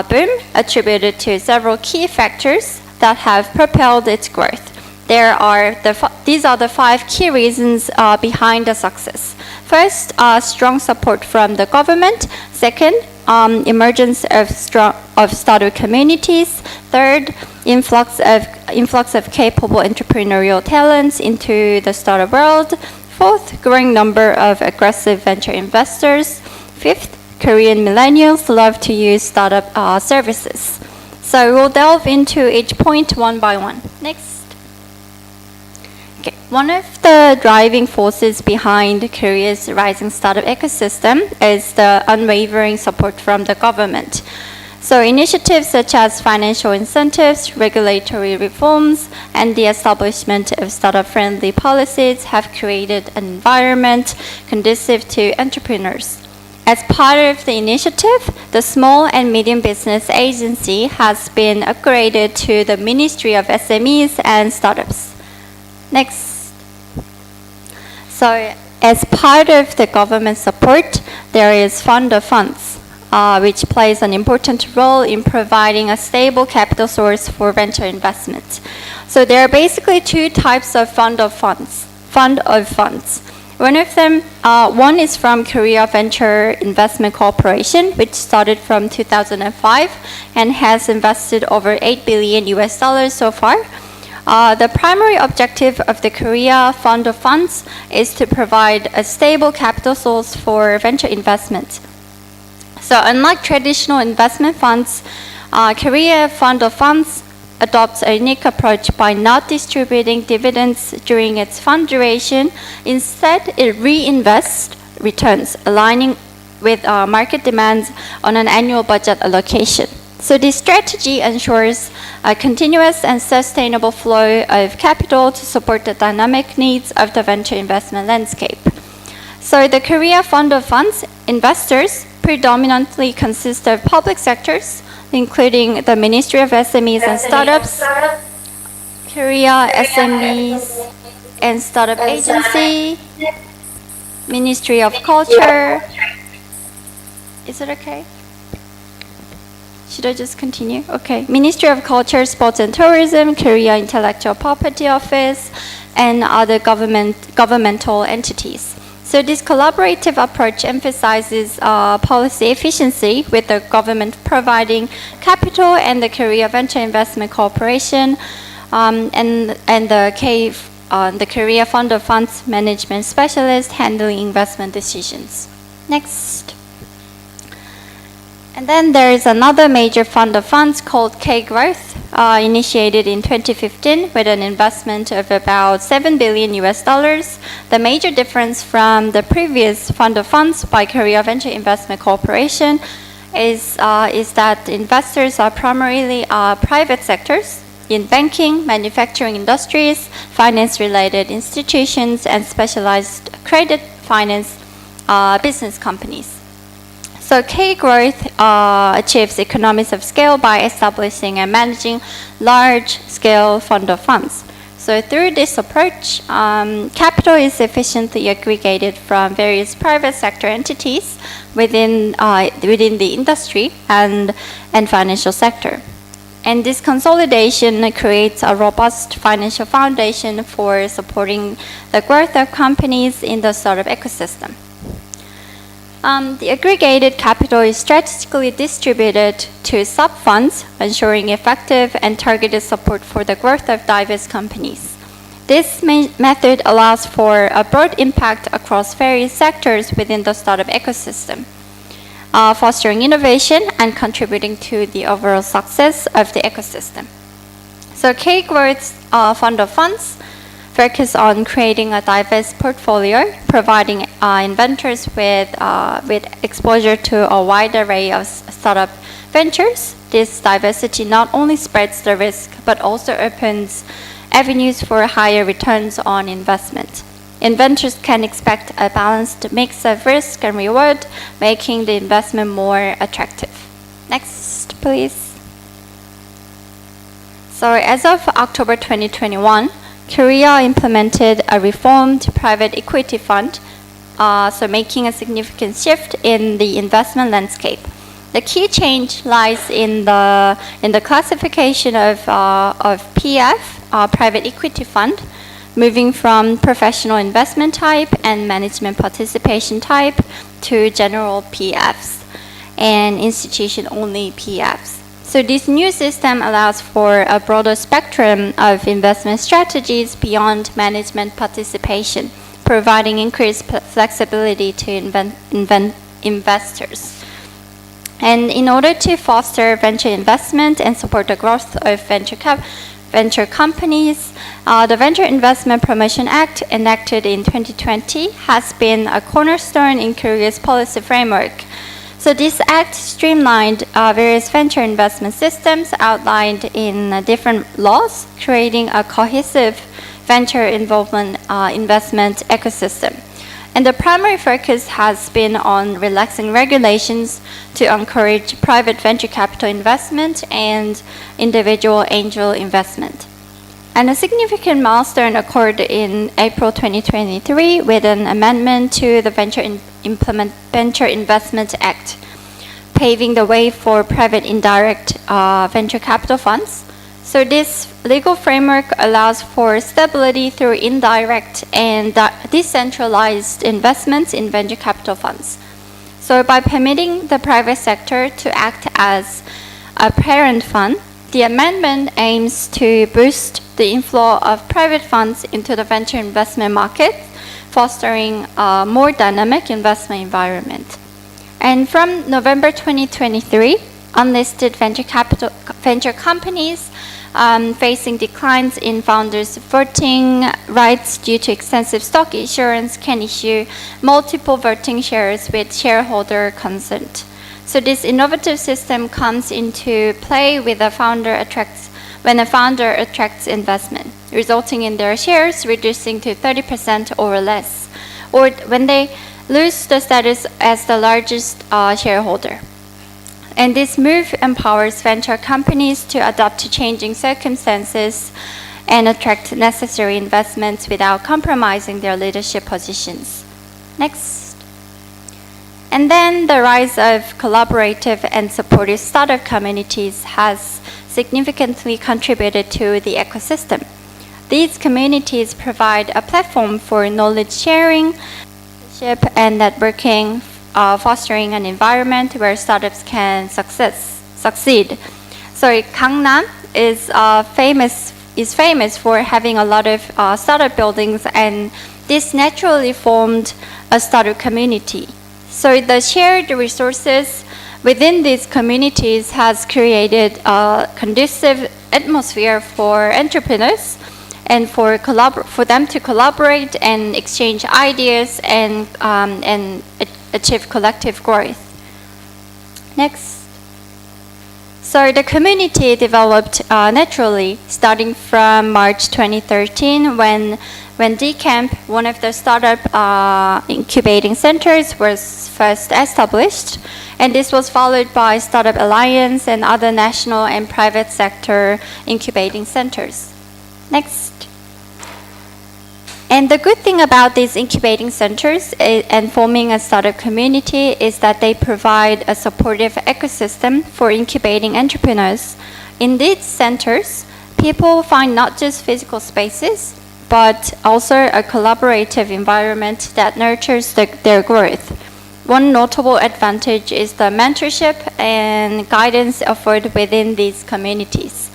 boom attributed to several key factors that have propelled its growth. These are the 5 key reasons behind the success. First, strong support from the government. Second, emergence of startup communities. Third, influx of capable entrepreneurial talents into the startup world. Fourth, growing number of aggressive venture investors. Fifth, Korean millennials love to use startup services. So we'll delve into each point one by one. Next. One of the driving forces behind Korea's rising startup ecosystem is the unwavering support from the government. So initiatives such as financial incentives, regulatory reforms, and the establishment of startup-friendly policies have created an environment conducive to entrepreneurs. As part of the initiative, the Small and Medium Business Agency has been upgraded to the Ministry of SMEs and Startups. Next. So, as part of the government support, there is fund of funds. which plays an important role in providing a stable capital source for venture investment. So there are basically two types of fund of funds. One of them, one is from Korea Venture Investment Corporation, which started from 2005 and has invested over $8 billion so far. The primary objective of the Korea Fund of Funds is to provide a stable capital source for venture investment. So unlike traditional investment funds, Korea Fund of Funds adopts a unique approach by not distributing dividends during its fund duration. Instead, it reinvests returns, aligning with market demands on an annual budget allocation. So this strategy ensures a continuous and sustainable flow of capital to support the dynamic needs of the venture investment landscape. So the Korea Fund of Funds investors predominantly consist of public sectors, including the Ministry of SMEs and Startups, Korea SMEs and Startup Agency, Ministry of Culture. Is it okay? Should I just continue? Okay. Ministry of Culture, Sports and Tourism, Korea Intellectual Property Office, and other governmental entities. So this collaborative approach emphasizes policy efficiency, with the government providing capital and the Korea Venture Investment Corporation and the Korea Fund of Funds management specialist handling investment decisions. Next. And then there is another major fund of funds called K-Growth, initiated in 2015 with an investment of about $7 billion. The major difference from the previous fund of funds by Korea Venture Investment Corporation is that investors are primarily private sectors in banking, manufacturing industries, finance-related institutions, and specialized credit finance business companies. So K-Growth achieves economies of scale by establishing and managing large-scale fund of funds. So through this approach, capital is efficiently aggregated from various private sector entities within the industry and financial sector. And this consolidation creates a robust financial foundation for supporting the growth of companies in the startup ecosystem. The aggregated capital is strategically distributed to sub-funds, ensuring effective and targeted support for the growth of diverse companies. This method allows for a broad impact across various sectors within the startup ecosystem, fostering innovation and contributing to the overall success of the ecosystem. So K-Growth's fund of funds focus on creating a diverse portfolio, providing inventors with exposure to a wide array of startup ventures. This diversity not only spreads the risk, but also opens avenues for higher returns on investment. Inventors can expect a balanced mix of risk and reward, making the investment more attractive. Next, please. So as of October 2021, Korea implemented a reformed private equity fund, so making a significant shift in the investment landscape. The key change lies in the classification of PF, private equity fund, moving from professional investment type and management participation type to general PFs and institution-only PFs. So this new system allows for a broader spectrum of investment strategies beyond management participation, providing increased flexibility to investors. And in order to foster venture investment and support the growth of venture companies, the Venture Investment Promotion Act, enacted in 2020, has been a cornerstone in Korea's policy framework. So this act streamlined various venture investment systems outlined in different laws, creating a cohesive venture investment ecosystem. And the primary focus has been on relaxing regulations to encourage private venture capital investment and individual angel investment. And a significant milestone occurred in April 2023 with an amendment to the Venture Investment Act. paving the way for private indirect venture capital funds. So this legal framework allows for stability through indirect and decentralized investments in venture capital funds. So by permitting the private sector to act as a parent fund, the amendment aims to boost the inflow of private funds into the venture investment market, fostering a more dynamic investment environment. And from November 2023, unlisted venture companies facing declines in founders' voting rights due to extensive stock issuance can issue multiple voting shares with shareholder consent. So this innovative system comes into play when a founder attracts investment, resulting in their shares reducing to 30% or less, or when they lose the status as the largest shareholder. And this move empowers venture companies to adapt to changing circumstances and attract necessary investments without compromising their leadership positions. Next. And then the rise of collaborative and supportive startup communities has significantly contributed to the ecosystem. These communities provide a platform for knowledge sharing and networking, fostering an environment where startups can succeed. So Gangnam is famous for having a lot of startup buildings, and this naturally formed a startup community. So the shared resources within these communities has created a conducive atmosphere for entrepreneurs and for them to collaborate and exchange ideas and achieve collective growth. Next. So the community developed naturally starting from March 2013 when DCamp, one of the startup incubating centers, was first established, and this was followed by Startup Alliance and other national and private sector incubating centers. Next. And the good thing about these incubating centers and forming a startup community is that they provide a supportive ecosystem for incubating entrepreneurs. In these centers, people find not just physical spaces, but also a collaborative environment that nurtures their growth. One notable advantage is the mentorship and guidance offered within these communities.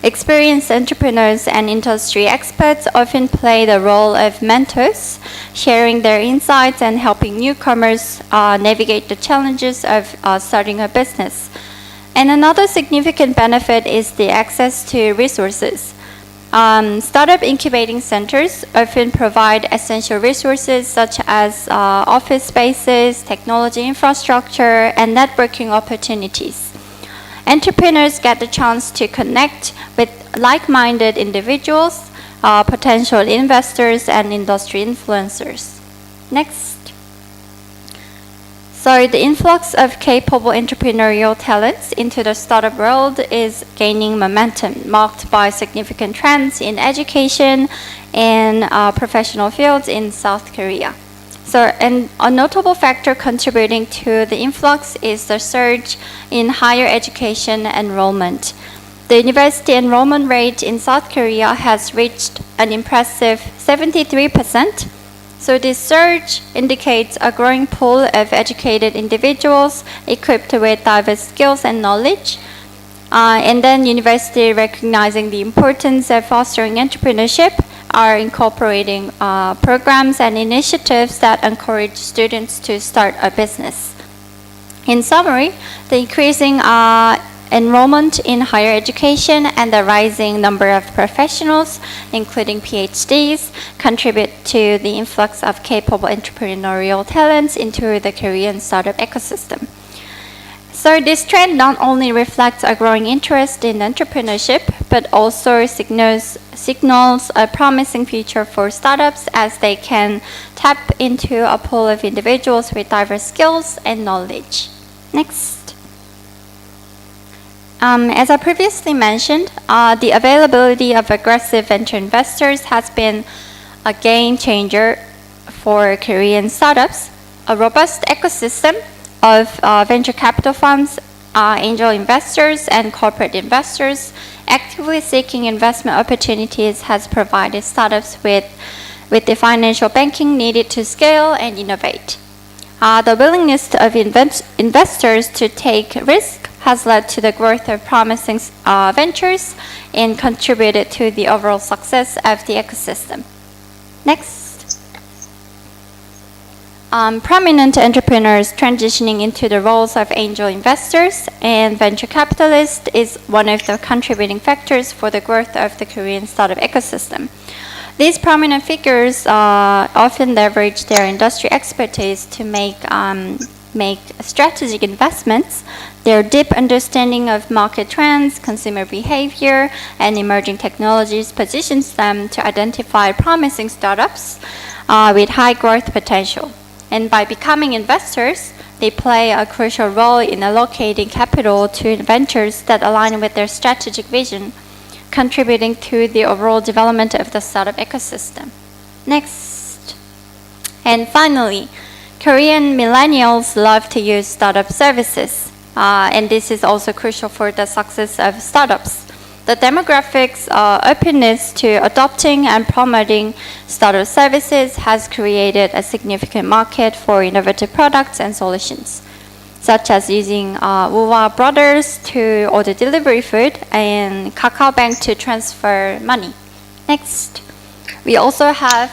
Experienced entrepreneurs and industry experts often play the role of mentors, sharing their insights and helping newcomers navigate the challenges of starting a business. And another significant benefit is the access to resources. Startup incubating centers often provide essential resources such as office spaces, technology infrastructure, and networking opportunities. Entrepreneurs get the chance to connect with like-minded individuals, potential investors, and industry influencers. Next. So the influx of capable entrepreneurial talents into the startup world is gaining momentum, marked by significant trends in education and professional fields in South Korea. So, and a notable factor contributing to the influx is the surge in higher education enrollment. The university enrollment rate in South Korea has reached an impressive 73%. So this surge indicates a growing pool of educated individuals equipped with diverse skills and knowledge. And then university, recognizing the importance of fostering entrepreneurship, are incorporating programs and initiatives that encourage students to start a business. In summary, the increasing enrollment in higher education and the rising number of professionals, including PhDs, contribute to the influx of capable entrepreneurial talents into the Korean startup ecosystem. So this trend not only reflects a growing interest in entrepreneurship, but also signals a promising future for startups as they can tap into a pool of individuals with diverse skills and knowledge. Next. As I previously mentioned, the availability of aggressive venture investors has been a game changer for Korean startups. A robust ecosystem of venture capital funds, angel investors, and corporate investors actively seeking investment opportunities has provided startups with the financial backing needed to scale and innovate. The willingness of investors to take risk has led to the growth of promising ventures and contributed to the overall success of the ecosystem. Next. Prominent entrepreneurs transitioning into the roles of angel investors and venture capitalists is one of the contributing factors for the growth of the Korean startup ecosystem. These prominent figures often leverage their industry expertise to make strategic investments. Their deep understanding of market trends, consumer behavior, and emerging technologies positions them to identify promising startups with high growth potential. And by becoming investors, they play a crucial role in allocating capital to ventures that align with their strategic vision, contributing to the overall development of the startup ecosystem. Next. And finally, Korean millennials love to use startup services, and this is also crucial for the success of startups. The demographics' openness to adopting and promoting startup services has created a significant market for innovative products and solutions, such as using Wuwa Brothers to order delivery food and KakaoBank to transfer money. Next, we also have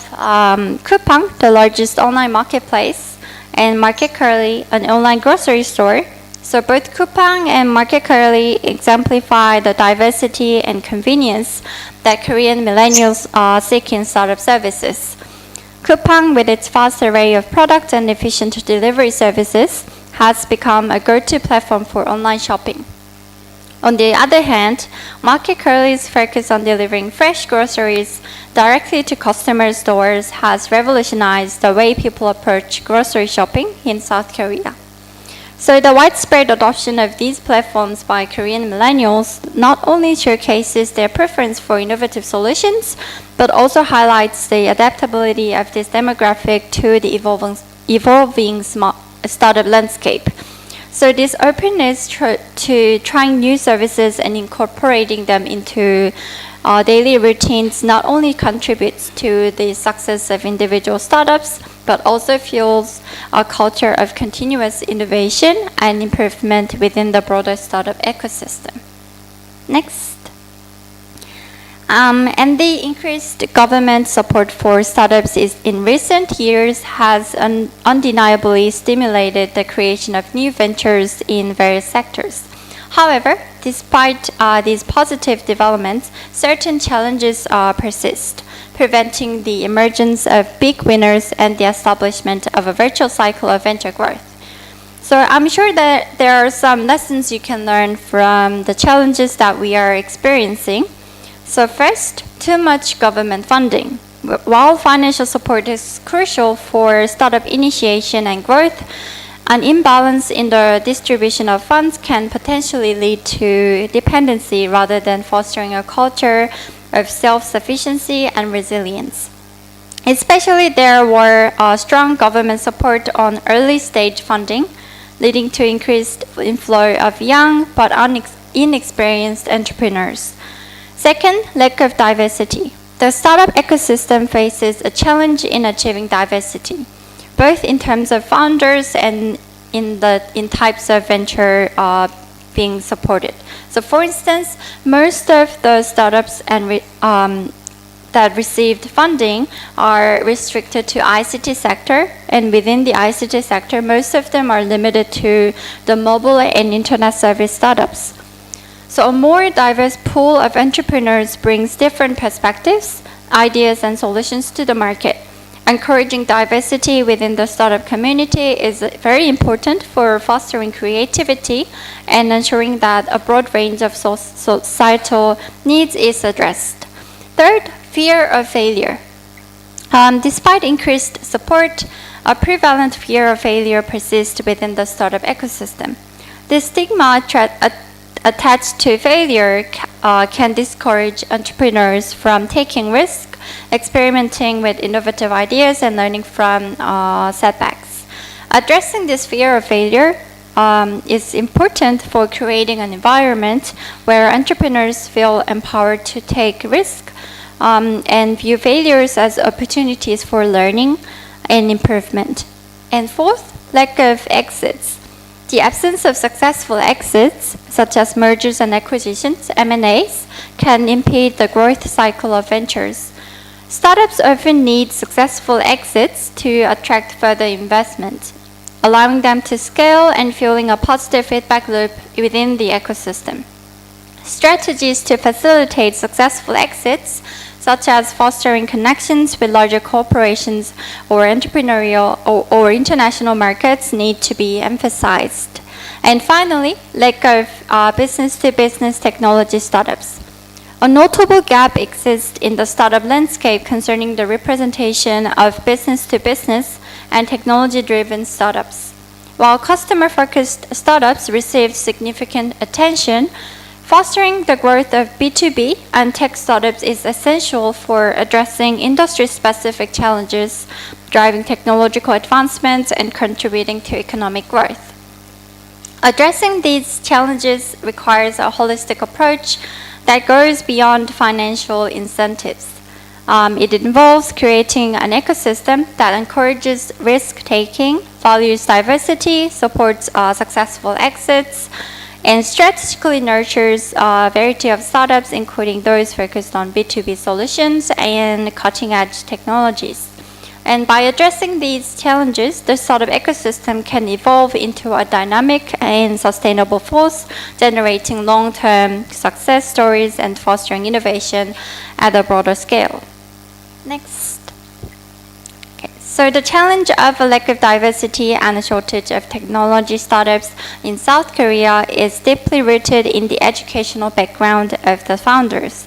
Coupang, the largest online marketplace, and Market Curly, an online grocery store. So both Coupang and Market Curly exemplify the diversity and convenience that Korean millennials seek in startup services. Coupang, with its vast array of products and efficient delivery services, has become a go-to platform for online shopping. On the other hand, Market Curly's focus on delivering fresh groceries directly to customers' doors has revolutionized the way people approach grocery shopping in South Korea. So the widespread adoption of these platforms by Korean millennials not only showcases their preference for innovative solutions, but also highlights the adaptability of this demographic to the evolving startup landscape. So this openness to trying new services and incorporating them into daily routines not only contributes to the success of individual startups, but also fuels a culture of continuous innovation and improvement within the broader startup ecosystem. Next. And the increased government support for startups in recent years has undeniably stimulated the creation of new ventures in various sectors. However, despite these positive developments, certain challenges persist, preventing the emergence of big winners and the establishment of a virtual cycle of venture growth. So I'm sure that there are some lessons you can learn from the challenges that we are experiencing. So first, too much government funding. While financial support is crucial for startup initiation and growth, an imbalance in the distribution of funds can potentially lead to dependency rather than fostering a culture of self-sufficiency and resilience. Especially there were strong government support on early stage funding, leading to increased inflow of young but inexperienced entrepreneurs. Second, lack of diversity. The startup ecosystem faces a challenge in achieving diversity, both in terms of founders and in types of venture being supported. So for instance, most of the startups that received funding are restricted to ICT sector, and within the ICT sector, most of them are limited to the mobile and internet service startups. So a more diverse pool of entrepreneurs brings different perspectives, ideas, and solutions to the market. Encouraging diversity within the startup community is very important for fostering creativity and ensuring that a broad range of societal needs is addressed. Third, fear of failure. Despite increased support, a prevalent fear of failure persists within the startup ecosystem. The stigma attached to failure can discourage entrepreneurs from taking risks, experimenting with innovative ideas, and learning from setbacks. Addressing this fear of failure is important for creating an environment where entrepreneurs feel empowered to take risk and view failures as opportunities for learning and improvement. And fourth, lack of exits. The absence of successful exits, such as mergers and acquisitions, M&As, can impede the growth cycle of ventures. Startups often need successful exits to attract further investment, allowing them to scale and fueling a positive feedback loop within the ecosystem. Strategies to facilitate successful exits, such as fostering connections with larger corporations or entrepreneurial or international markets, need to be emphasized. And finally, lack of business-to-business technology startups. A notable gap exists in the startup landscape concerning the representation of business-to-business and technology-driven startups. While customer-focused startups receive significant attention, fostering the growth of B2B and tech startups is essential for addressing industry-specific challenges, driving technological advancements, and contributing to economic growth. Addressing these challenges requires a holistic approach that goes beyond financial incentives. It involves creating an ecosystem that encourages risk-taking, values diversity, supports successful exits, and strategically nurtures a variety of startups, including those focused on B2B solutions and cutting-edge technologies. And by addressing these challenges, the startup ecosystem can evolve into a dynamic and sustainable force, generating long-term success stories and fostering innovation at a broader scale. Next. So the challenge of a lack of diversity and a shortage of technology startups in South Korea is deeply rooted in the educational background of the founders.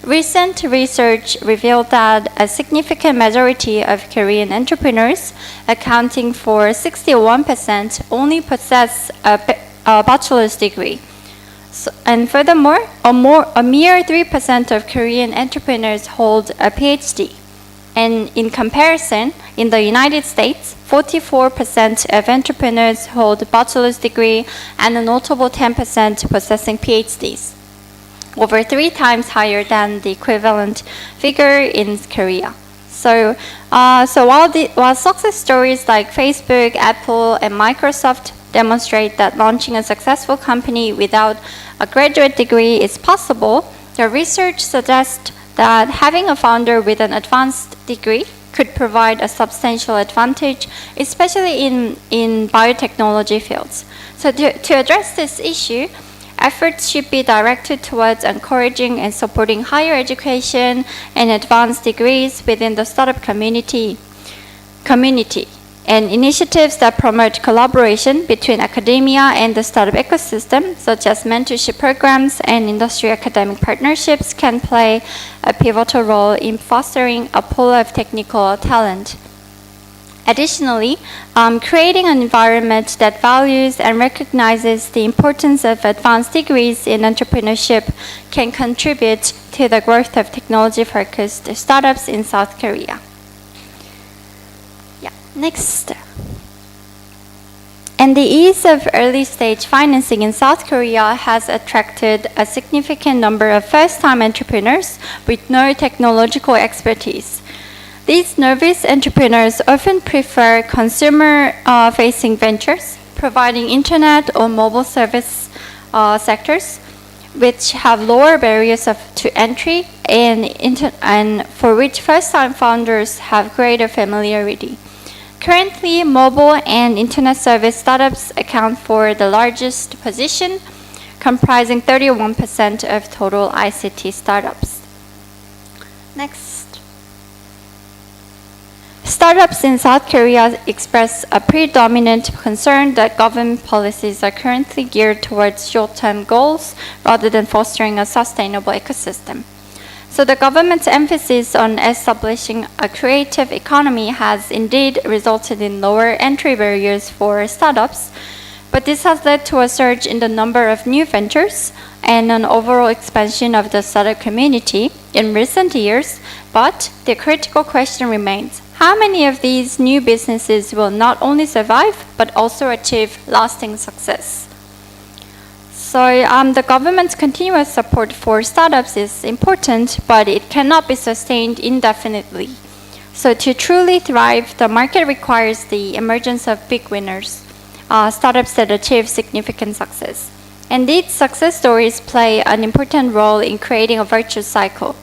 Recent research revealed that a significant majority of Korean entrepreneurs, accounting for 61%, only possess a bachelor's degree. And furthermore, a mere 3% of Korean entrepreneurs hold a PhD. And in comparison, in the United States, 44% of entrepreneurs hold a bachelor's degree and a notable 10% possessing PhDs, over 3 times higher than the equivalent figure in Korea. So while success stories like Facebook, Apple, and Microsoft demonstrate that launching a successful company without a graduate degree is possible, the research suggests that having a founder with an advanced degree could provide a substantial advantage, especially in biotechnology fields. So to address this issue, efforts should be directed towards encouraging and supporting higher education and advanced degrees within the startup community, and initiatives that promote collaboration between academia and the startup ecosystem, such as mentorship programs and industry academic partnerships, can play a pivotal role in fostering a pool of technical talent. Additionally, creating an environment that values and recognizes the importance of advanced degrees in entrepreneurship can contribute to the growth of technology-focused startups in South Korea. Next. And the ease of early-stage financing in South Korea has attracted a significant number of first-time entrepreneurs with no technological expertise. These novice entrepreneurs often prefer consumer-facing ventures, providing internet or mobile service sectors, which have lower barriers to entry and for which first-time founders have greater familiarity. Currently, mobile and internet service startups account for the largest position, comprising 31% of total ICT startups. Next. Startups in South Korea express a predominant concern that government policies are currently geared towards short-term goals rather than fostering a sustainable ecosystem. So the government's emphasis on establishing a creative economy has indeed resulted in lower entry barriers for startups, but this has led to a surge in the number of new ventures and an overall expansion of the startup community in recent years. But the critical question remains, how many of these new businesses will not only survive but also achieve lasting success? So the government's continuous support for startups is important, but it cannot be sustained indefinitely. So to truly thrive, the market requires the emergence of big winners, startups that achieve significant success. And these success stories play an important role in creating a virtuous cycle.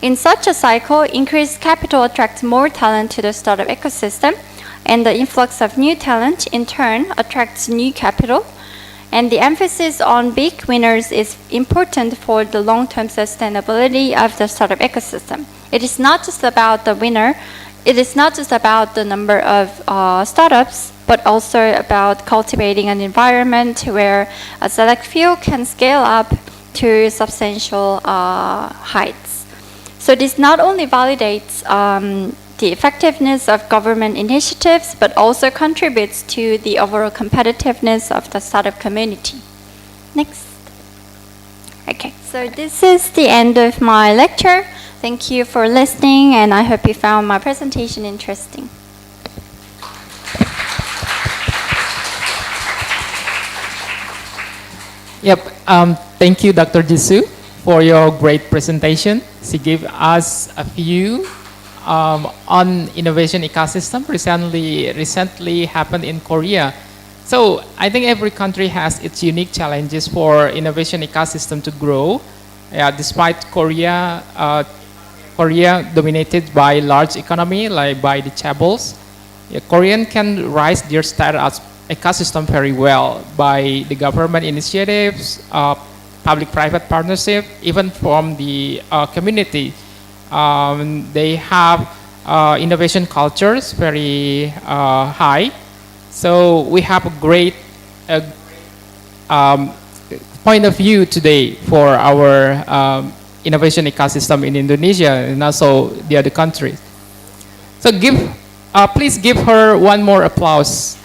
In such a cycle, increased capital attracts more talent to the startup ecosystem, and the influx of new talent in turn attracts new capital. And the emphasis on big winners is important for the long-term sustainability of the startup ecosystem. It is not just about the winner, it is not just about the number of startups, but also about cultivating an environment where a select few can scale up to substantial heights. So this not only validates the effectiveness of government initiatives, but also contributes to the overall competitiveness of the startup community. Next. Okay, so this is the end of my lecture. Thank you for listening, and I hope you found my presentation interesting. Yep. Thank you, Dr. Jisoo, for your great presentation. She gave us a view on innovation ecosystem recently happened in Korea. So I think every country has its unique challenges for innovation ecosystem to grow. Despite Korea dominated by large economy, like by the chaebols, Korean can rise their startup ecosystem very well by the government initiatives, public-private partnership, even from the community. They have innovation cultures very high. So we have a great point of view today for our innovation ecosystem in Indonesia and also the other countries. So please give her one more applause.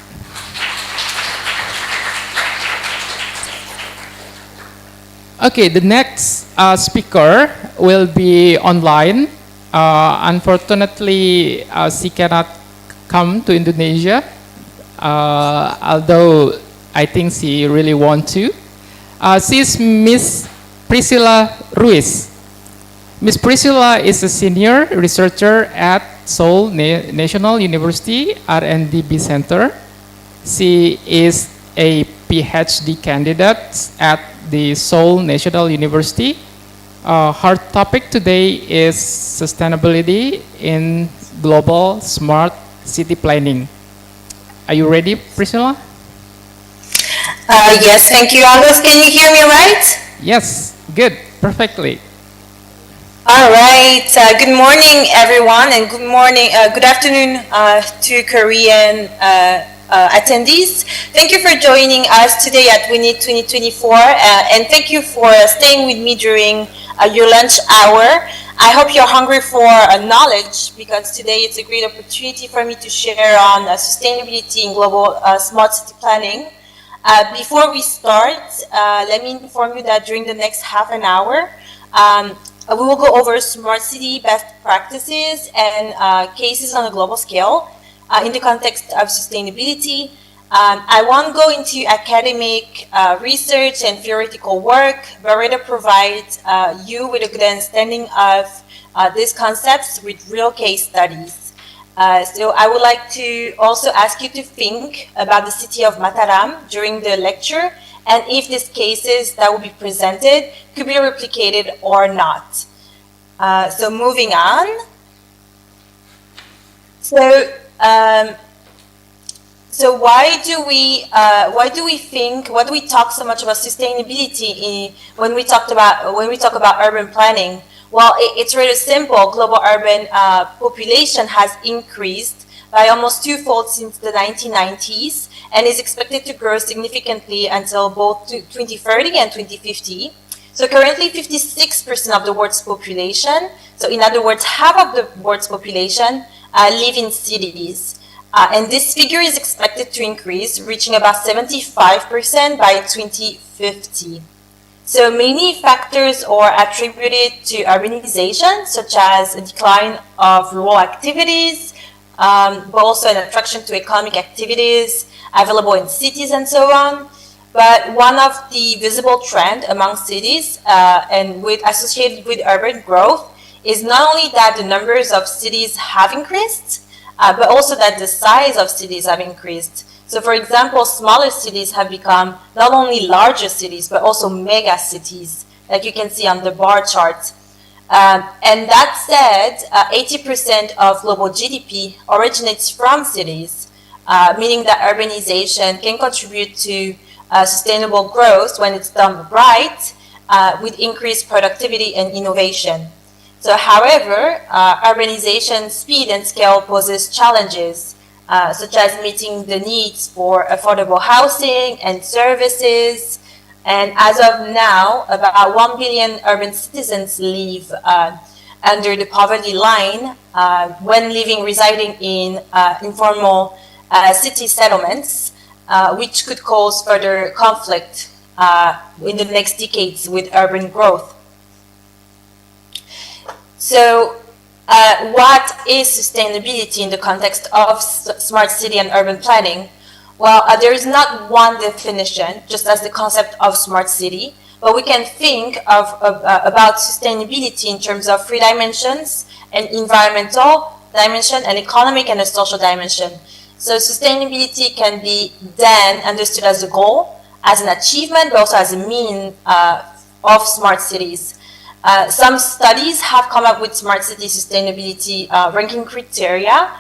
Okay, the next speaker will be online. Unfortunately, she cannot come to Indonesia, although I think she really wants to. She's Miss Priscilla Ruiz. Miss Priscilla is a senior researcher at Seoul National University R&D Center. She is a PhD candidate at the Seoul National University. Her topic today is sustainability in global smart city planning. Are you ready, Priscilla? Yes, thank you, August. Can you hear me right? Yes, good, perfectly. All right. Good morning, everyone, and good afternoon to Korean attendees. Thank you for joining us today at WINIT 2024, and thank you for staying with me during your lunch hour. I hope you're hungry for knowledge, because today it's a great opportunity for me to share on sustainability in global smart city planning. Before we start, let me inform you that during the next half an hour, we will go over smart city best practices and cases on a global scale in the context of sustainability. I won't go into academic research and theoretical work, but rather provide you with a good understanding of these concepts with real case studies. So I would like to also ask you to think about the city of Mataram during the lecture, and if these cases that will be presented could be replicated or not. So moving on. So why do we talk so much about sustainability when we talk about urban planning? Well, it's really simple. Global urban population has increased by almost twofold since the 1990s, and is expected to grow significantly until both 2030 and 2050. So currently 56% of the world's population, so in other words, half of the world's population live in cities. And this figure is expected to increase, reaching about 75% by 2050. So many factors are attributed to urbanization, such as a decline of rural activities, but also an attraction to economic activities available in cities and so on. But one of the visible trends among cities and associated with urban growth is not only that the numbers of cities have increased, but also that the size of cities have increased. So for example, smaller cities have become not only larger cities, but also mega cities, like you can see on the bar chart. And that said, 80% of global GDP originates from cities, meaning that urbanization can contribute to sustainable growth when it's done right, with increased productivity and innovation. So however, urbanization speed and scale poses challenges, such as meeting the needs for affordable housing and services. And as of now, about 1 billion urban citizens live under the poverty line when residing in informal city settlements, which could cause further conflict in the next decades with urban growth. So what is sustainability in the context of smart city and urban planning? Well, there is not one definition, just as the concept of smart city, but we can think about sustainability in terms of three dimensions: an environmental dimension, an economic, and a social dimension. So sustainability can be then understood as a goal, as an achievement, but also as a mean of smart cities. Some studies have come up with smart city sustainability ranking criteria,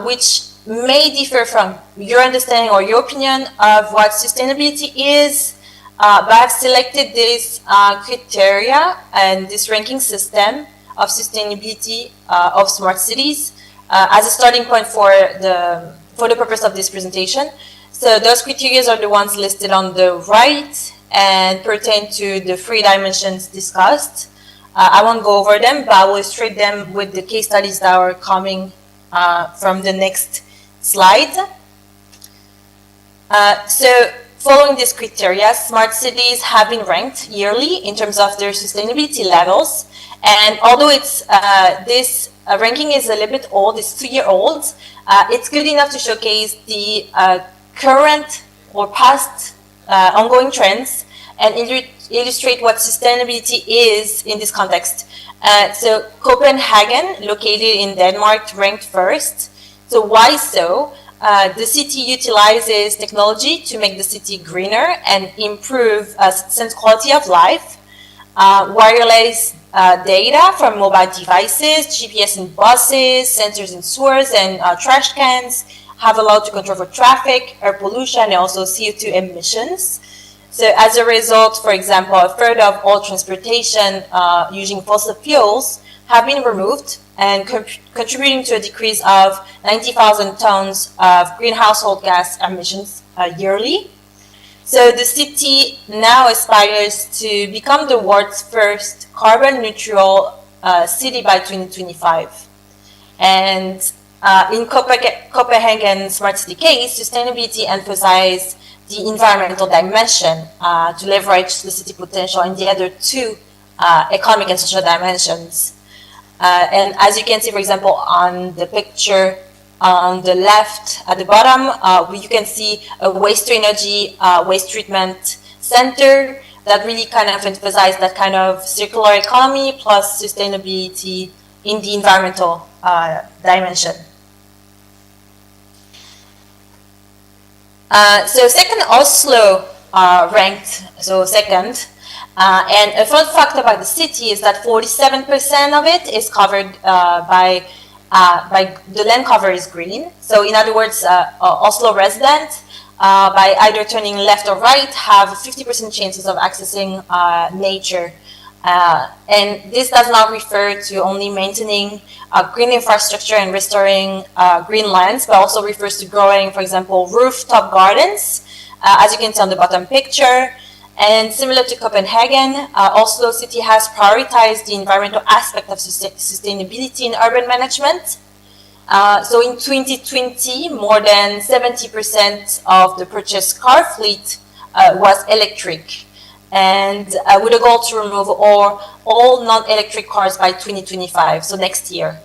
which may differ from your understanding or your opinion of what sustainability is, but I've selected this criteria and this ranking system of sustainability of smart cities as a starting point for the purpose of this presentation. So those criteria are the ones listed on the right and pertain to the three dimensions discussed. I won't go over them, but I will illustrate them with the case studies that are coming from the next slide. So following these criteria, smart cities have been ranked yearly in terms of their sustainability levels. And although this ranking is a little bit old, it's 2-year-old, it's good enough to showcase the current or past ongoing trends and illustrate what sustainability is in this context. So Copenhagen, located in Denmark, ranked first. So why so? The city utilizes technology to make the city greener and improve citizens' quality of life. Wireless data from mobile devices, GPS in buses, sensors in sewers and trash cans have allowed to control for traffic, air pollution, and also CO2 emissions. So as a result, for example, a third of all transportation using fossil fuels have been removed and contributing to a decrease of 90,000 tons of greenhouse gas emissions yearly. So the city now aspires to become the world's first carbon neutral city by 2025. And in Copenhagen Smart City case, sustainability emphasized the environmental dimension to leverage the city potential in the other two economic and social dimensions. And as you can see, for example, on the picture on the left at the bottom, you can see a waste to energy, waste treatment center that really kind of emphasizes that kind of circular economy plus sustainability in the environmental dimension. So second, Oslo ranked second. And a fun fact about the city is that 47% of it is covered by the land cover is green. So in other words, Oslo residents, by either turning left or right, have 50% chances of accessing nature. And this does not refer to only maintaining green infrastructure and restoring green lands, but also refers to growing, for example, rooftop gardens, as you can see on the bottom picture. And similar to Copenhagen, Oslo City has prioritized the environmental aspect of sustainability in urban management. So in 2020, more than 70% of the purchased car fleet was electric. and with a goal to remove all non-electric cars by 2025, so next year.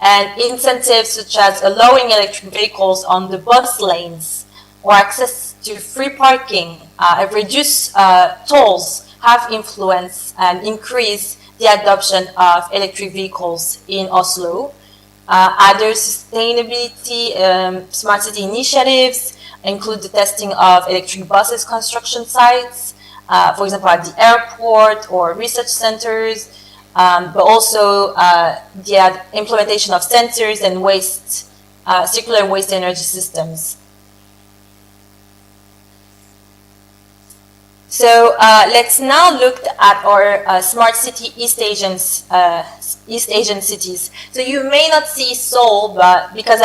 And incentives such as allowing electric vehicles on the bus lanes or access to free parking, reduce tolls have influenced and increased the adoption of electric vehicles in Oslo. Other sustainability smart city initiatives include the testing of electric buses construction sites, for example, at the airport or research centers, but also the implementation of sensors and circular waste energy systems. So let's now look at our smart city East Asian cities. So you may not see Seoul, but because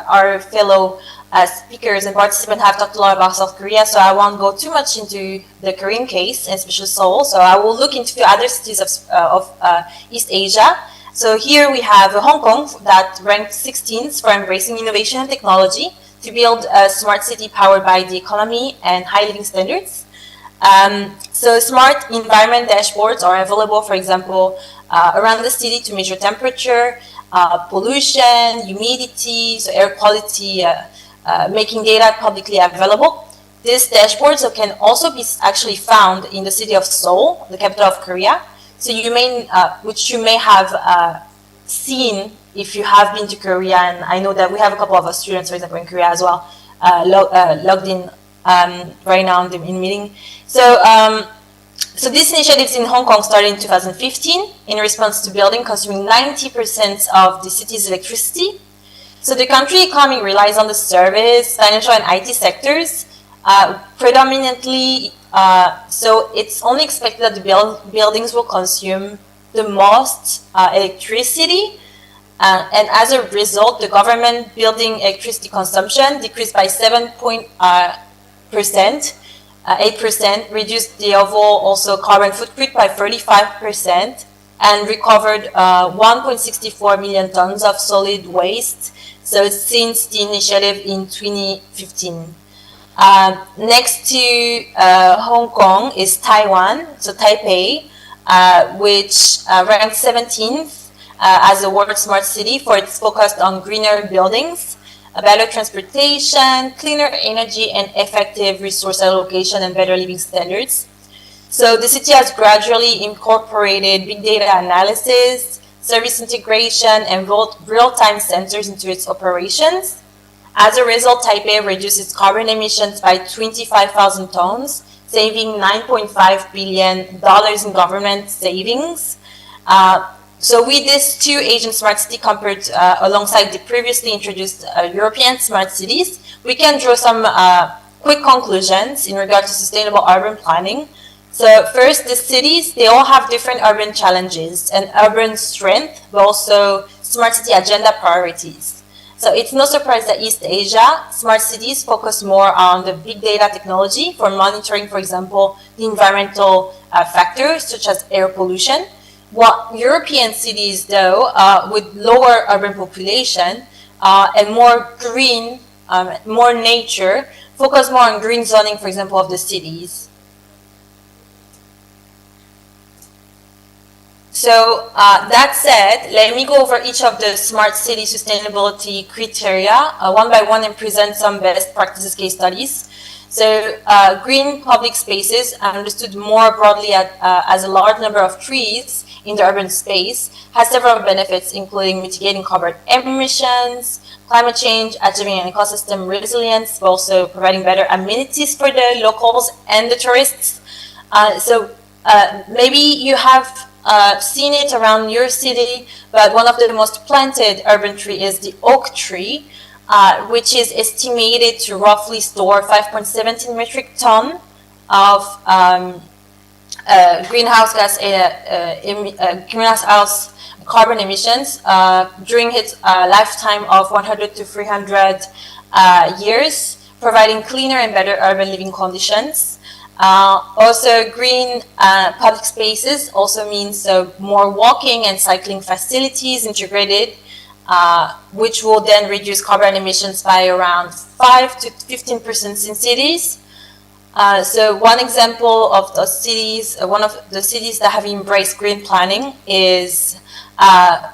our fellow speakers and participants have talked a lot about South Korea, so I won't go too much into the Korean case, especially Seoul. So I will look into other cities of East Asia. So here we have Hong Kong that ranked 16th for embracing innovation and technology to build a smart city powered by the economy and high living standards. So smart environment dashboards are available, for example, around the city to measure temperature, pollution, humidity, so air quality, making data publicly available. These dashboards can also be actually found in the city of Seoul, the capital of Korea. So you may, which you may have seen if you have been to Korea, and I know that we have a couple of students, for example, in Korea as well, logged in right now in meeting. So these initiatives in Hong Kong started in 2015 in response to building consuming 90% of the city's electricity. So the country economy relies on the service, financial and IT sectors predominantly. So it's only expected that the buildings will consume the most electricity. And as a result, the government building electricity consumption decreased by 8%, reduced the overall also carbon footprint by 35%, and recovered 1.64 million tons of solid waste. So since the initiative in 2015. Next to Hong Kong is Taiwan, so Taipei, which ranked 17th as a world smart city for its focus on greener buildings, better transportation, cleaner energy, and effective resource allocation and better living standards. So the city has gradually incorporated big data analysis, service integration, and real-time sensors into its operations. As a result, Taipei reduced its carbon emissions by 25,000 tons, saving $9.5 billion in government savings. So with these two Asian smart cities compared alongside the previously introduced European smart cities, we can draw some quick conclusions in regard to sustainable urban planning. So first, the cities, they all have different urban challenges and urban strength, but also smart city agenda priorities. So it's no surprise that East Asia smart cities focus more on the big data technology for monitoring, for example, the environmental factors such as air pollution. While European cities, though, with lower urban population and more green, more nature, focus more on green zoning, for example, of the cities. So that said, let me go over each of the smart city sustainability criteria one by one and present some best practices case studies. So green public spaces, understood more broadly as a large number of trees in the urban space, has several benefits, including mitigating carbon emissions, climate change, achieving an ecosystem resilience, but also providing better amenities for the locals and the tourists. Maybe you have seen it around your city, but one of the most planted urban tree is the oak tree, which is estimated to roughly store 5.17 metric ton of greenhouse carbon emissions during its lifetime of 100 to 300 years, providing cleaner and better urban living conditions. Also, green public spaces also means more walking and cycling facilities integrated, which will then reduce carbon emissions by around 5 to 15% in cities. So one example of the cities, one of the cities that have embraced green planning is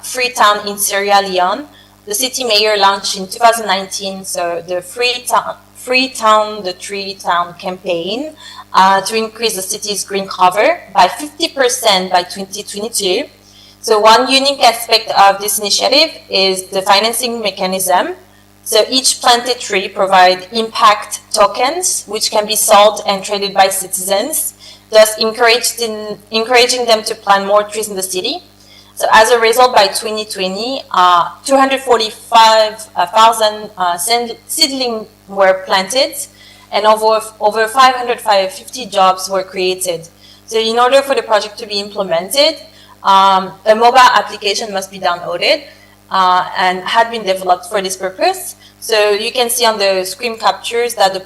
Freetown in Sierra Leone. The city mayor launched in 2019, so the Freetown, the Tree Town campaign to increase the city's green cover by 50% by 2022. So one unique aspect of this initiative is the financing mechanism. So each planted tree provides impact tokens, which can be sold and traded by citizens, thus encouraging them to plant more trees in the city. So as a result, by 2020, 245,000 seedlings were planted, and over 550 jobs were created. So in order for the project to be implemented, a mobile application must be downloaded and had been developed for this purpose. So you can see on the screen captures that the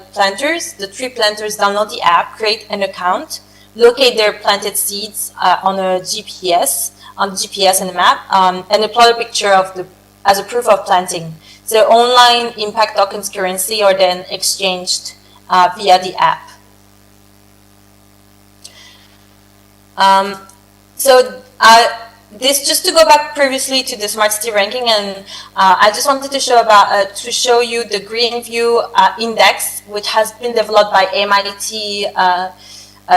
tree planters download the app, create an account, locate their planted seeds on the GPS and the map, and upload a picture as a proof of planting. So online impact tokens currency are then exchanged via the app. This just to go back previously to the smart city ranking, and I just wanted to show you the Green View Index, which has been developed by MIT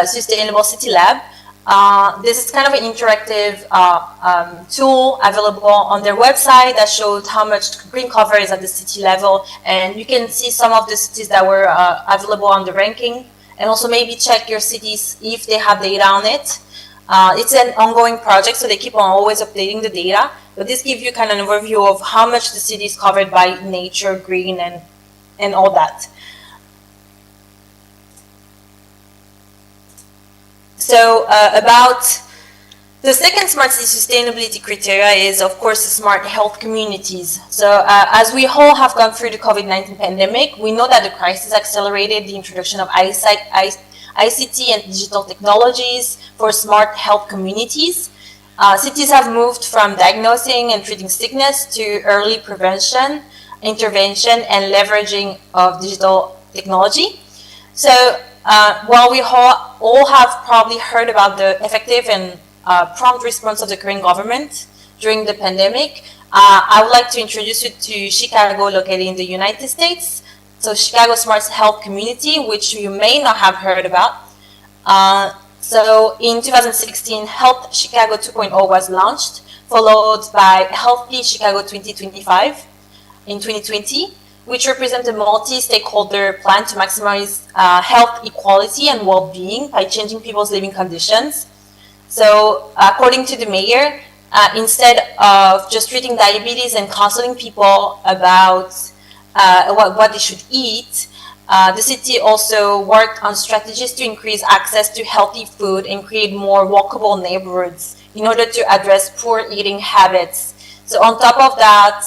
Sustainable City Lab. This is kind of an interactive tool available on their website that shows how much green cover is at the city level, and you can see some of the cities that were available on the ranking, and also maybe check your cities if they have data on it. It's an ongoing project, so they keep on always updating the data, but this gives you kind of an overview of how much the city is covered by nature, green, and all that. So about the second smart city sustainability criteria is, of course, the smart health communities. So as we all have gone through the COVID-19 pandemic, we know that the crisis accelerated the introduction of ICT and digital technologies for smart health communities. Cities have moved from diagnosing and treating sickness to early prevention, intervention, and leveraging of digital technology. So while we all have probably heard about the effective and prompt response of the current government during the pandemic, I would like to introduce you to Chicago, located in the United States. So Chicago Smart Health Community, which you may not have heard about. So in 2016, Health Chicago 2.0 was launched, followed by Healthy Chicago 2025 in 2020, which represent a multi-stakeholder plan to maximize health equality and well-being by changing people's living conditions. So according to the mayor, instead of just treating diabetes and counseling people about what they should eat, the city also worked on strategies to increase access to healthy food and create more walkable neighborhoods in order to address poor eating habits. So on top of that,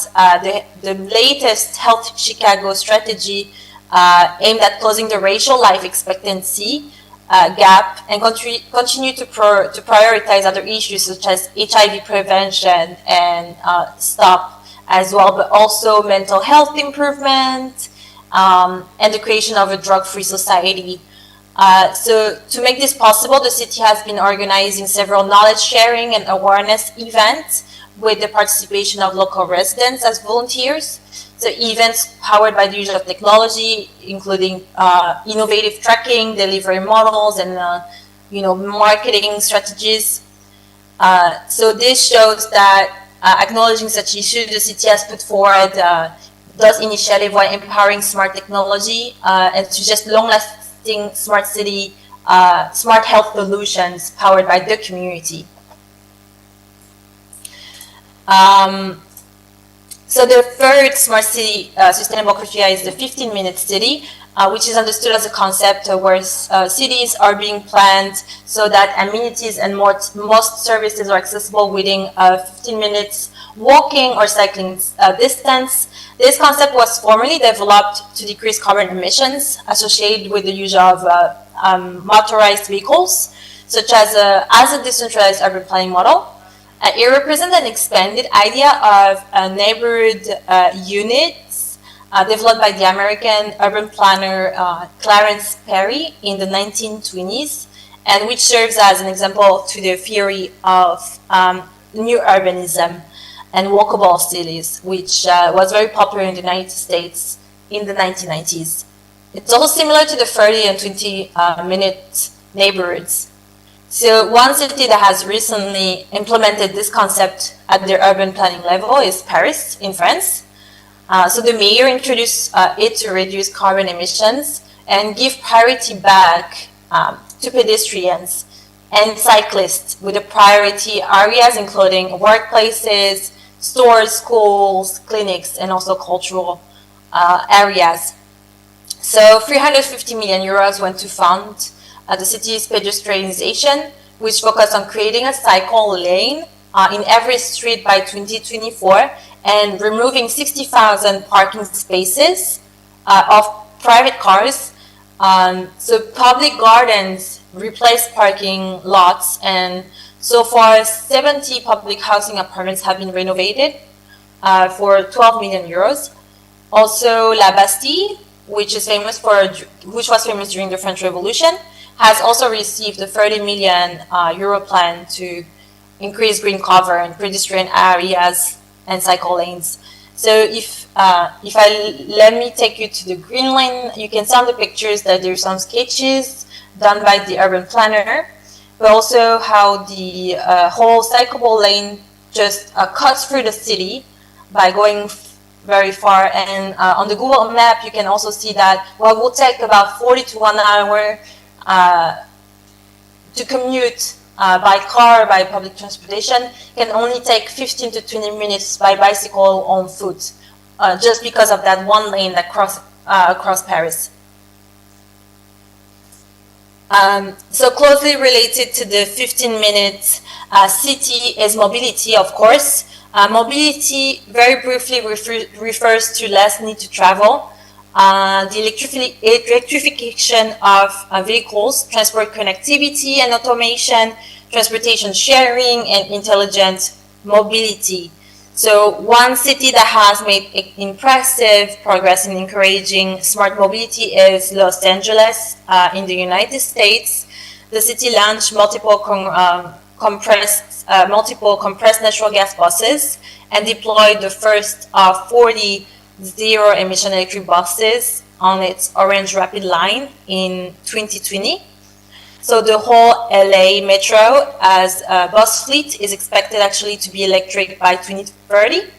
the latest Health Chicago strategy aimed at closing the racial life expectancy gap and continue to prioritize other issues such as HIV prevention and STOP as well, but also mental health improvement and the creation of a drug-free society. So to make this possible, the city has been organizing several knowledge sharing and awareness events with the participation of local residents as volunteers. So events powered by the use of technology, including innovative tracking, delivery models, and marketing strategies. So this shows that acknowledging such issues, the city has put forward those initiatives while empowering smart technology and to just long-lasting smart city, smart health solutions powered by the community. So the third smart city sustainable criteria is the 15-minute city, which is understood as a concept where cities are being planned so that amenities and most services are accessible within 15 minutes walking or cycling distance. This concept was formally developed to decrease carbon emissions associated with the use of motorized vehicles, such as a decentralized urban planning model. It represents an expanded idea of neighborhood units developed by the American urban planner Clarence Perry in the 1920s, and which serves as an example to the theory of new urbanism and walkable cities, which was very popular in the United States in the 1990s. It's also similar to the 30 and 20-minute neighborhoods. So one city that has recently implemented this concept at their urban planning level is Paris in France. So the mayor introduced it to reduce carbon emissions and give priority back to pedestrians and cyclists with the priority areas including workplaces, stores, schools, clinics, and also cultural areas. So 350 million euros went to fund the city's pedestrianization, which focused on creating a cycle lane in every street by 2024 and removing 60,000 parking spaces of private cars. So public gardens replaced parking lots, and so far 70 public housing apartments have been renovated for 12 million euros. Also, La Bastille, which was famous during the French Revolution, has also received a 30 million euro plan to increase green cover in pedestrian areas and cycle lanes. So let me take you to the green lane, you can see on the pictures that there's some sketches done by the urban planner, but also how the whole cyclable lane just cuts through the city by going very far. And on the Google map, you can also see that what will take about 40 to 1 hour to commute by car, by public transportation, can only take 15 to 20 minutes by bicycle or on foot, just because of that one lane that across Paris. So closely related to the 15-minute city is mobility, of course. Mobility, very briefly, refers to less need to travel. The electrification of vehicles, transport connectivity and automation, transportation sharing, and intelligent mobility. So one city that has made impressive progress in encouraging smart mobility is Los Angeles in the United States. The city launched multiple compressed natural gas buses and deployed the first of 40 zero-emission electric buses on its Orange Rapid line in 2020. So the whole LA metro as a bus fleet is expected actually to be electric by 2030.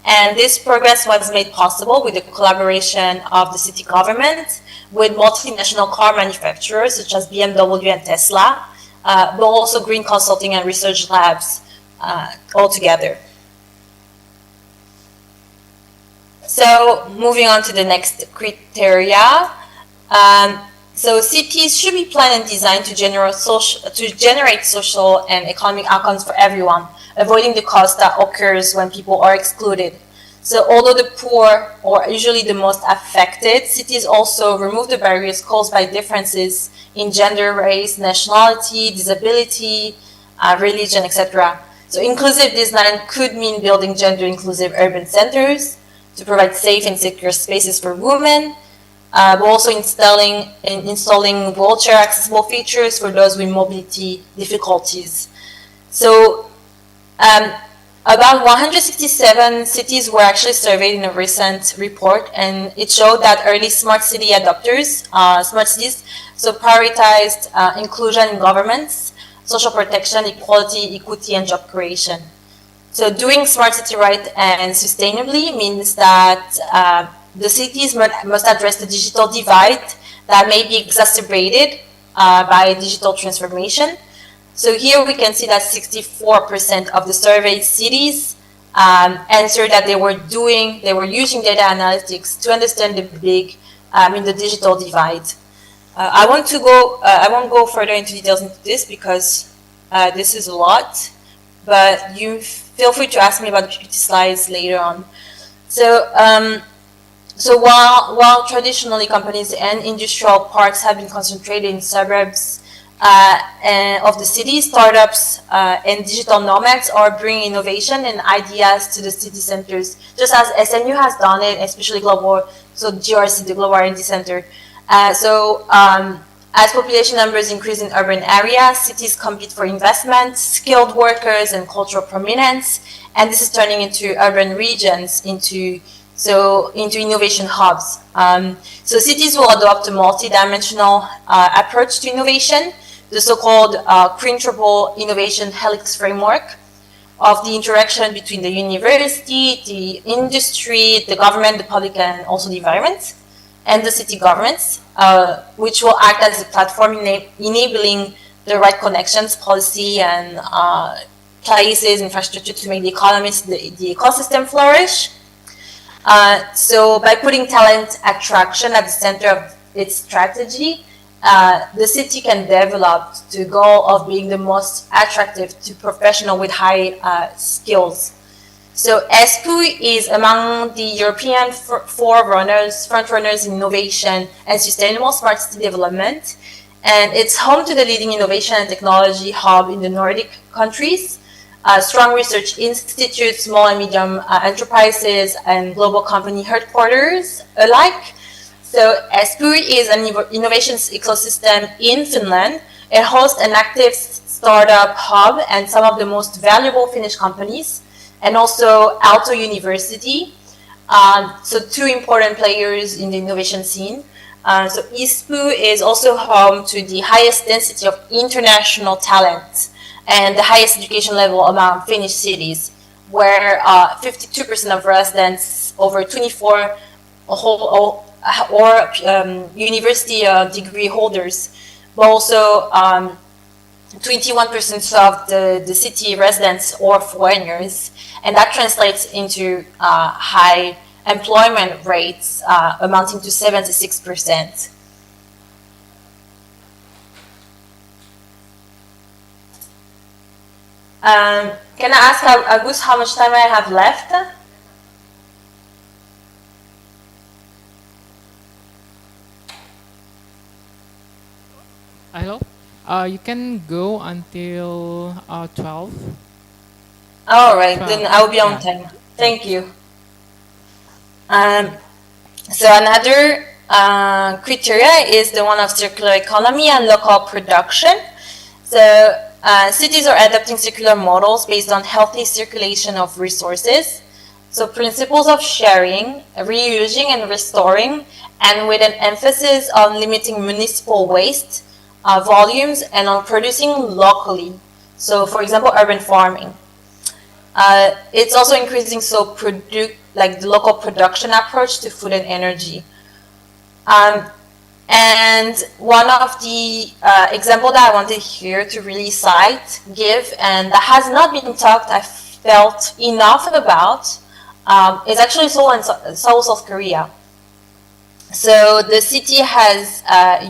And this progress was made possible with the collaboration of the city government with multinational car manufacturers such as BMW and Tesla, but also green consulting and research labs all together. So moving on to the next criteria. So cities should be planned and designed to generate social and economic outcomes for everyone, avoiding the cost that occurs when people are excluded. So although the poor are usually the most affected, cities also remove the barriers caused by differences in gender, race, nationality, disability, religion, etc. So inclusive design could mean building gender-inclusive urban centers to provide safe and secure spaces for women, but also installing wheelchair accessible features for those with mobility difficulties. So about 167 cities were actually surveyed in a recent report, and it showed that early smart city adopters, smart cities, so prioritized inclusion in governments, social protection, equality, equity, and job creation. So doing smart city right and sustainably means that the cities must address the digital divide that may be exacerbated by digital transformation. So here we can see that 64% of the surveyed cities answered that they were using data analytics to understand the the digital divide. I won't go further into details into this because this is a lot, but you feel free to ask me about the PPT slides later on. So while traditionally companies and industrial parks have been concentrated in suburbs, and of the city, startups and digital nomads are bringing innovation and ideas to the city centers, just as SMU has done it, especially global, so GRC, the Global R&D Center. As population numbers increase in urban areas, cities compete for investment, skilled workers, and cultural prominence, and this is turning into urban regions, into innovation hubs. So cities will adopt a multi-dimensional approach to innovation, the so-called quintuple innovation helix framework of the interaction between the university, the industry, the government, the public, and also the environment, and the city governments, which will act as a platform enabling the right connections, policy, and places, infrastructure to make the ecosystem flourish. So by putting talent attraction at the center of its strategy, the city can develop the goal of being the most attractive to professionals with high skills. So ESPU is among the European frontrunners in innovation and sustainable smart city development, and it's home to the leading innovation and technology hub in the Nordic countries, strong research institutes, small and medium enterprises, and global company headquarters alike. So ESPU is an innovation ecosystem in Finland. It hosts an active startup hub and some of the most valuable Finnish companies, and also Aalto University. So two important players in the innovation scene. So ESPU is also home to the highest density of international talent and the highest education level among Finnish cities, where 52% of residents over 24 university degree holders, but also 21% of the city residents or foreigners, and that translates into high employment rates amounting to 76%. Can I ask Agus how much time I have left? I hope you can go until 12. All right, 12. then I'll be on time. Thank you. So another criteria is the one of circular economy and local production. So cities are adopting circular models based on healthy circulation of resources. So principles of sharing, reusing, and restoring, and with an emphasis on limiting municipal waste volumes and on producing locally. So for example, urban farming. It's also increasing the local production approach to food and energy. And one of the example that I wanted here to really give, and that has not been I felt enough about, is actually Seoul, South Korea. So the city has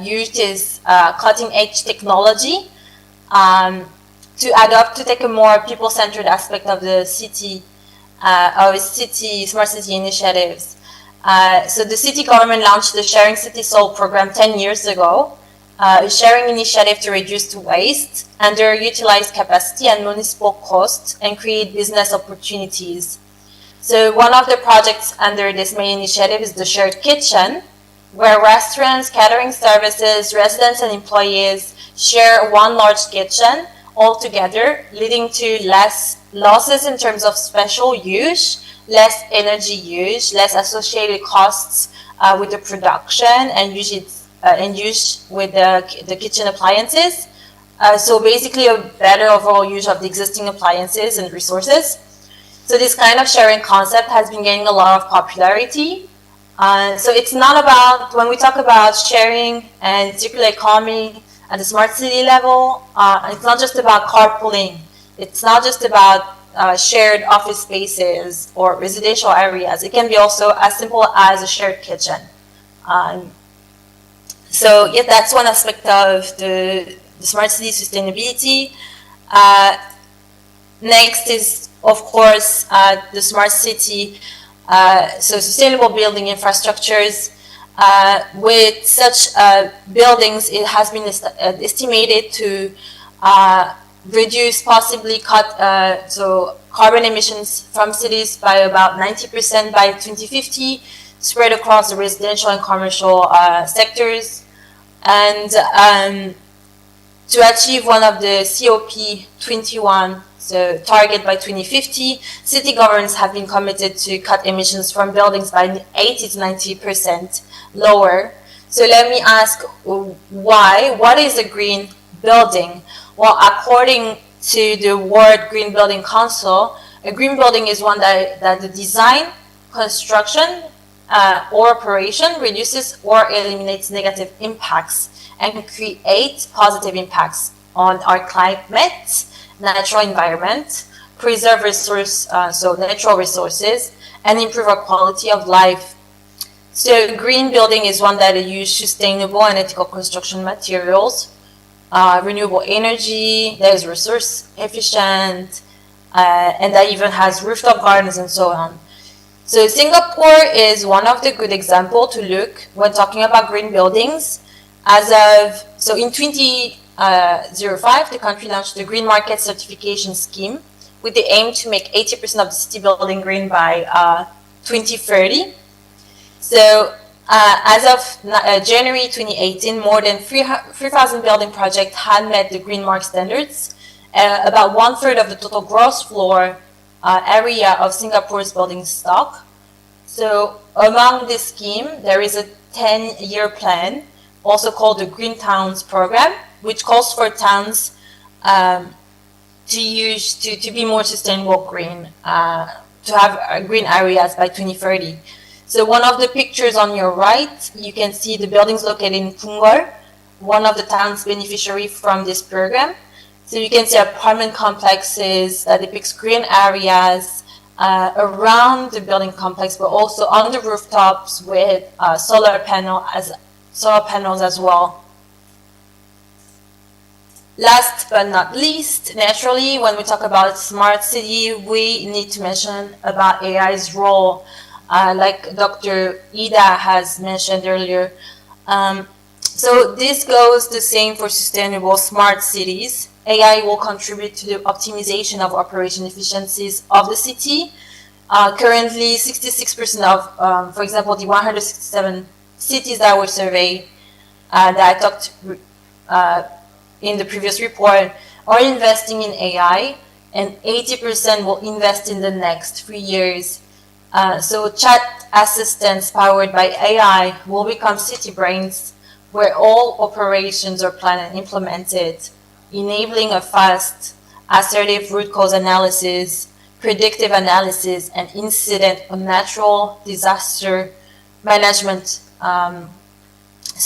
used its cutting-edge technology to take a more people-centered aspect of the city, smart city initiatives. So the city government launched the Sharing City Seoul program 10 years ago, a sharing initiative to reduce waste, underutilized capacity, and municipal costs, and create business opportunities. So one of the projects under this main initiative is the shared kitchen, where restaurants, catering services, residents, and employees share one large kitchen all together, leading to less losses in terms of special use, less energy use, less associated costs with the production and use with the kitchen appliances. So basically a better overall use of the existing appliances and resources. So this kind of sharing concept has been gaining a lot of popularity. So it's not about, when we talk about sharing and circular economy at the smart city level, it's not just about carpooling. It's not just about shared office spaces or residential areas. It can be also as simple as a shared kitchen. So yeah, that's one aspect of the smart city sustainability. Next is, of course, the smart city, so sustainable building infrastructures. With such buildings, it has been estimated to reduce, possibly cut, so carbon emissions from cities by about 90% by 2050, spread across the residential and commercial sectors. And to achieve one of the COP21 so target by 2050, city governments have been committed to cut emissions from buildings by 80 to 90% lower. So let me ask why? What is a green building? Well, according to the World Green Building Council, a green building is one that the design, construction, or operation reduces or eliminates negative impacts and creates positive impacts on our climate, natural environment, preserve so natural resources, and improve our quality of life. So green building is one that uses sustainable and ethical construction materials, renewable energy, that is resource efficient, and that even has rooftop gardens and so on. So Singapore is one of the good examples to look when talking about green buildings. So in 2005, the country launched the Green Market Certification Scheme with the aim to make 80% of the city building green by 2030. So as of January 2018, more than 3,000 building projects had met the Green Mark standards. About 1/3 of the total gross floor area of Singapore's building stock. So among this scheme, there is a 10-year plan, also called the Green Towns Program, which calls for towns to be more sustainable green, to have green areas by 2030. So one of the pictures on your right, you can see the buildings located in Punggol, one of the towns beneficiary from this program. So you can see apartment complexes that depicts green areas around the building complex, but also on the rooftops with solar panels as well. Last but not least, naturally, when we talk about smart city, we need to mention about AI's role, like Dr. Ida has mentioned earlier. So this goes the same for sustainable smart cities. AI will contribute to the optimization of operation efficiencies of the city. Currently, 66% of, for example, the 167 cities that were surveyed, that I talked in the previous report, are investing in AI, and 80% will invest in the next 3 years. So chat assistants powered by AI will become city brains, where all operations are planned and implemented, enabling a fast, assertive root cause analysis, predictive analysis, and incident or natural disaster management.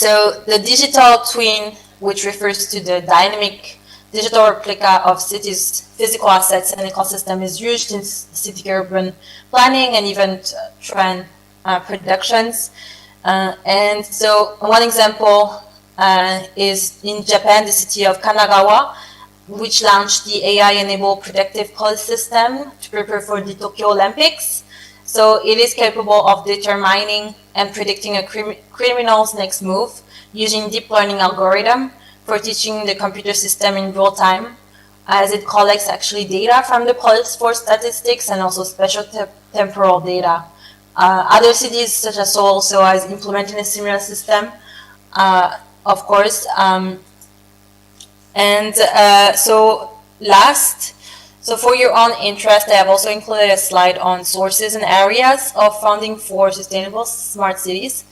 So the digital twin, which refers to the dynamic digital replica of cities' physical assets and ecosystem, is used in city urban planning and event trend productions. And so one example is in Japan, the city of Kanagawa, which launched the AI-enabled predictive police system to prepare for the Tokyo Olympics. So it is capable of determining and predicting a criminal's next move using deep learning algorithm for teaching the computer system in real time, as it collects actually data from the police force statistics and also special temporal data. Other cities such as Seoul also has implemented a similar system, of course. So for your own interest, I have also included a slide on sources and areas of funding for sustainable smart cities.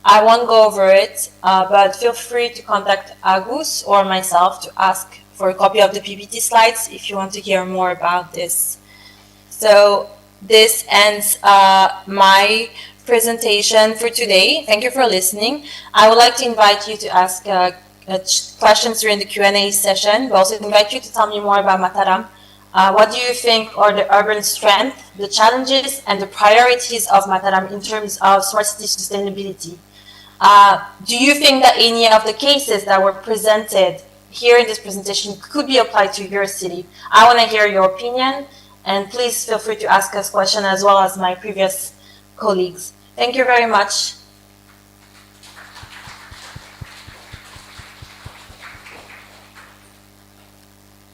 I won't go over it, but feel free to contact Agus or myself to ask for a copy of the PPT slides if you want to hear more about this. So this ends my presentation for today. Thank you for listening. I would like to invite you to ask questions during the Q&A session, but also invite you to tell me more about Mataram. What do you think are the urban strengths, the challenges, and the priorities of Mataram in terms of smart city sustainability? Do you think that any of the cases that were presented here in this presentation could be applied to your city? I want to hear your opinion, and please feel free to ask us questions as well as my previous colleagues. Thank you very much.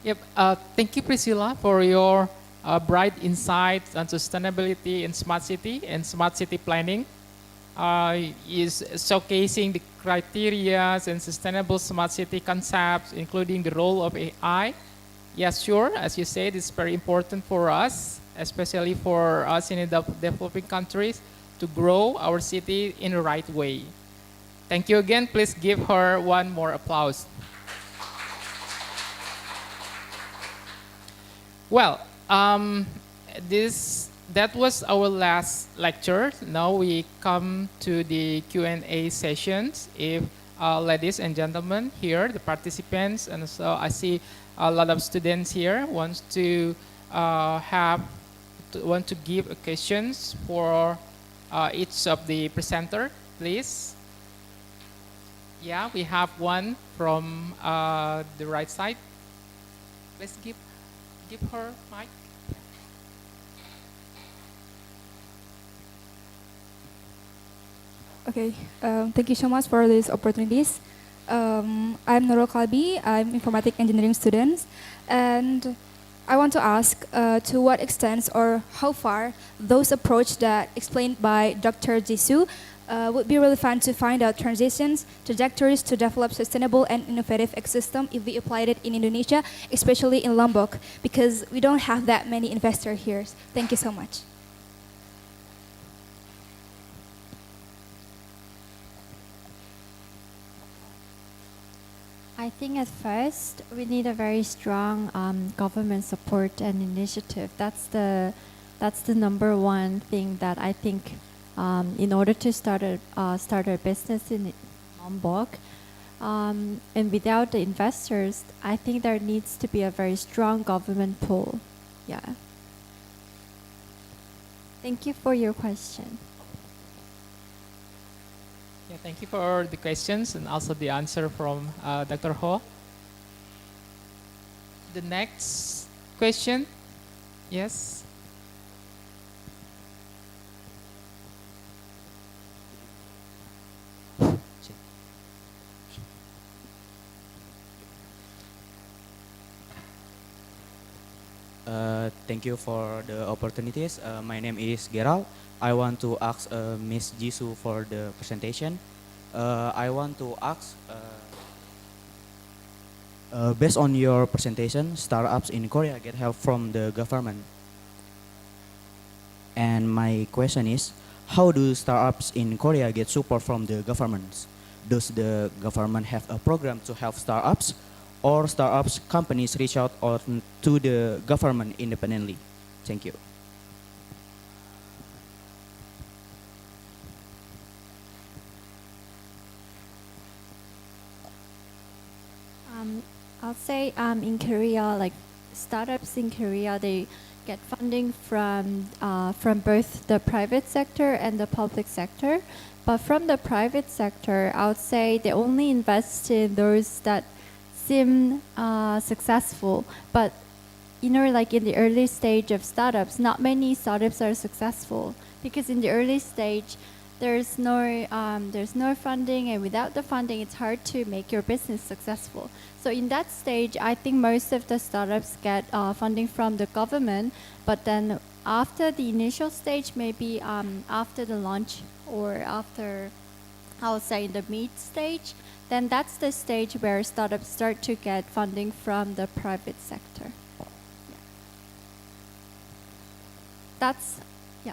Yep. Thank you, Priscilla, for your bright insights on sustainability in smart city and smart city planning. Is showcasing the criteria and sustainable smart city concepts, including the role of AI. Yes, sure. As you said, it's very important for us, especially for us in the developing countries, to grow our city in the right way. Thank you again. Please give her one more applause. Well, that was our last lecture. Now we come to the Q&A sessions. If ladies and gentlemen here, the participants, and so I see a lot of students here want to want to give questions for each of the presenter, please. Yeah, we have one from the right side. Let's give her mic. Okay, thank you so much for these opportunities. I'm Nurul Kalbi, I'm informatic engineering student, and I want to ask to what extent or how far those approach that explained by Dr. Jisoo would be relevant to find out transitions, trajectories to develop sustainable and innovative ecosystem if we applied it in Indonesia, especially in Lombok, because we don't have that many investors here. Thank you so much. I think at first we need a very strong government support and initiative. That's the number one thing that I think in order to start a business in Lombok, and without the investors, I think there needs to be a very strong government pull. Yeah. Thank you for your question. Yeah, thank you for the questions and also the answer from Dr. Ho. The next question, yes. Thank you for the opportunities. My name is Gerald. I want to ask Ms. Jisoo for the presentation. I want to ask, based on your presentation, startups in Korea get help from the government. And my question is, how do startups in Korea get support from the governments? Does the government have a program to help startups, or startups companies reach out to the government independently? Thank you. I'll say in Korea, like startups in Korea, they get funding from both the private sector and the public sector. But from the private sector, I would say they only invest in those that seem successful. But like in the early stage of startups, not many startups are successful because in the early stage, there's no funding, and without the funding, it's hard to make your business successful. So in that stage, I think most of the startups get funding from the government, but then after the initial stage, maybe after the launch or after, I would say in the mid stage, then that's the stage where startups start to get funding from the private sector. Yeah.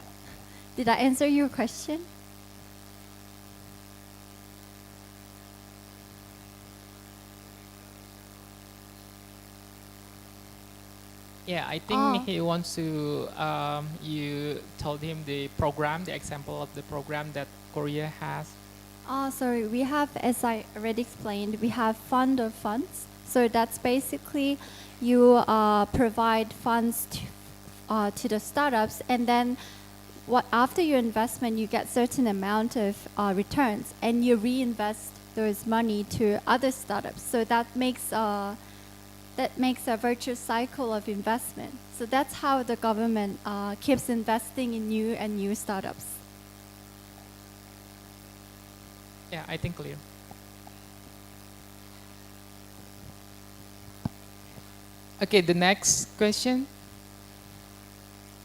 Did I answer your question? Yeah, I think he wants to, you told him the program, the example of the program that Korea has. Oh, sorry. We have, as I already explained, we have fund of funds. So that's basically you provide funds to the startups, and then after your investment, you get certain amount of returns, and you reinvest those money to other startups. So that makes a virtuous cycle of investment. So that's how the government keeps investing in new startups. Yeah, I think clear. Okay, the next question.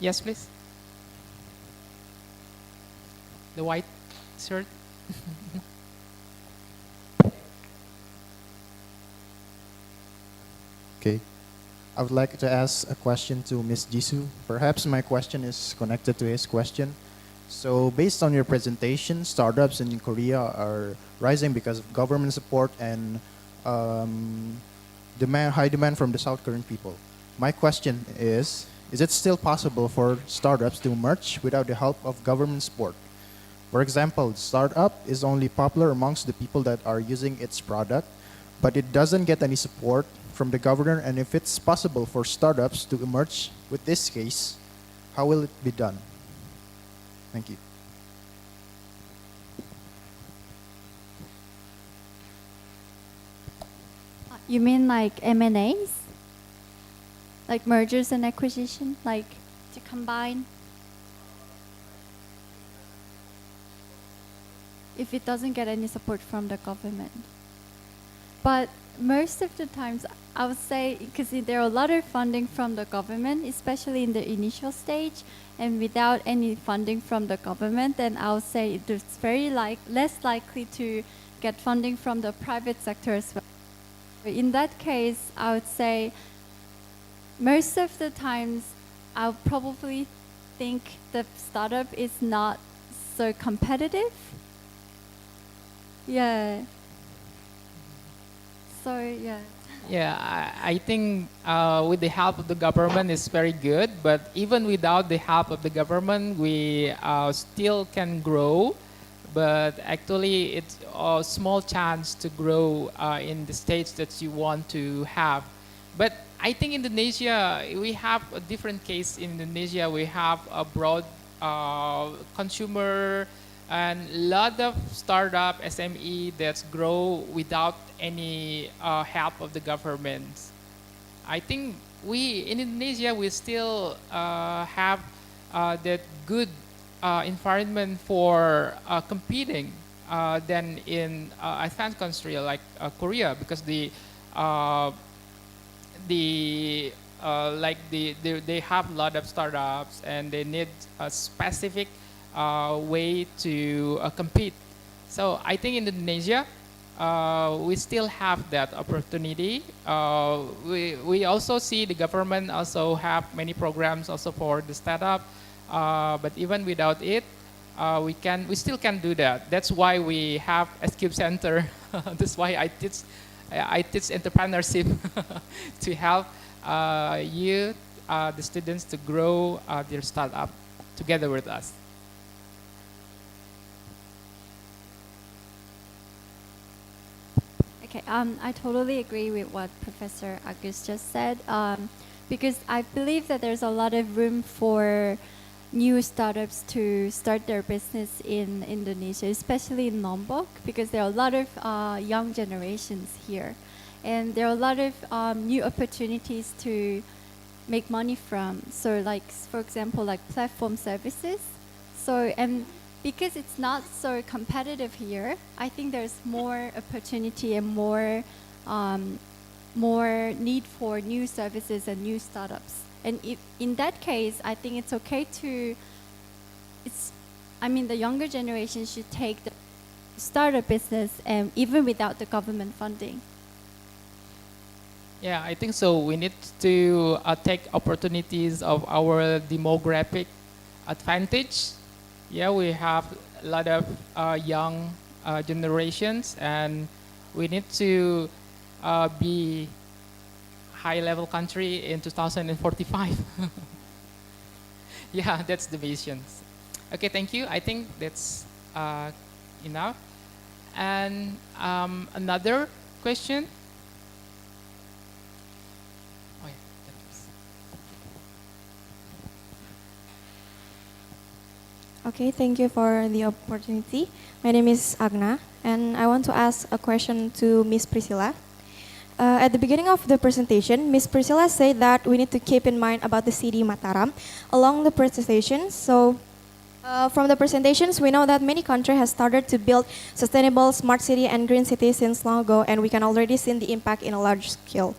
Yes, please. The white shirt. Okay. I would like to ask a question to Ms. Jisoo. Perhaps my question is connected to his question. So based on your presentation, startups in Korea are rising because of government support and high demand from the South Korean people. My question is it still possible for startups to emerge without the help of government support? For example, startup is only popular amongst the people that are using its product, but it doesn't get any support from the government. And if it's possible for startups to emerge with this case, how will it be done? Thank you. You mean like M&As? Like mergers and acquisition, like to combine? If it doesn't get any support from the government. But most of the times, I would say, because there are a lot of funding from the government, especially in the initial stage, and without any funding from the government, then I would say it's very less likely to get funding from the private sector as well. In that case, I would say most of the times, I'll probably think the startup is not so competitive. Yeah. So, yeah. Yeah, I think with the help of the government is very good, but even without the help of the government, we still can grow. But actually, it's a small chance to grow in the stage that you want to have. But I think Indonesia, we have a different case in Indonesia. We have a broad consumer and a lot of startup SME that grow without any help of the government. I think we in Indonesia we still have that good environment for competing than in advanced country like Korea, because they have a lot of startups and they need a specific way to compete. So I think in Indonesia, we still have that opportunity. We also see the government also have many programs also for the startup, but even without it, we still can do that. That's why we have SCube Center. That's why I teach entrepreneurship to help youth, the students to grow their startup together with us. Okay, I totally agree with what Professor Agus just said, because I believe that there's a lot of room for new startups to start their business in Indonesia, especially in Lombok, because there are a lot of young generations here. And there are a lot of new opportunities to make money from. So like, for example, like platform services. So, and because it's not so competitive here, I think there's more opportunity and more need for new services and new startups. And if, in that case, I think it's okay to, the younger generation should take the startup business and even without the government funding. Yeah, I think so. We need to take opportunities of our demographic advantage. Yeah, we have a lot of young generations, and we need to be high-level country in 2045. Yeah, that's the vision. Okay, thank you. I think that's enough. And another question. Oh, yeah, that was- Okay, thank you for the opportunity. My name is Agna, and I want to ask a question to Miss Priscilla. At the beginning of the presentation, Miss Priscilla said that we need to keep in mind about the city Mataram along the presentation. So, from the presentations, we know that many countries have started to build sustainable smart city and green cities since long ago, and we can already see the impact in a large scale.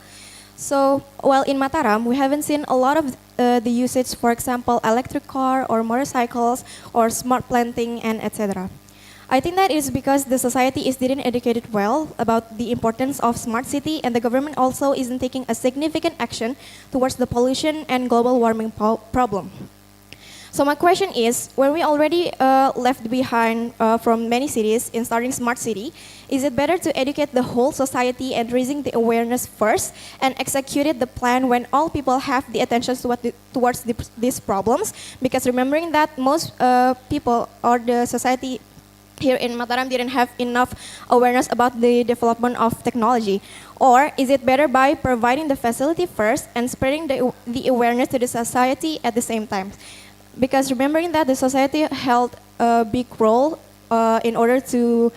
So, while in Mataram, we haven't seen a lot of the usage, for example, electric car or motorcycles or smart planting and etc. I think that is because the society is didn't educated well about the importance of smart city, and the government also isn't taking a significant action towards the pollution and global warming problem. So my question is, when we already left behind from many cities in starting smart city, is it better to educate the whole society and raising the awareness first and executed the plan when all people have the attention towards these problems? Because remembering that most people or the society here in Mataram didn't have enough awareness about the development of technology? Or is it better by providing the facility first and spreading the awareness to the society at the same time? Because remembering that the society held a big role in order to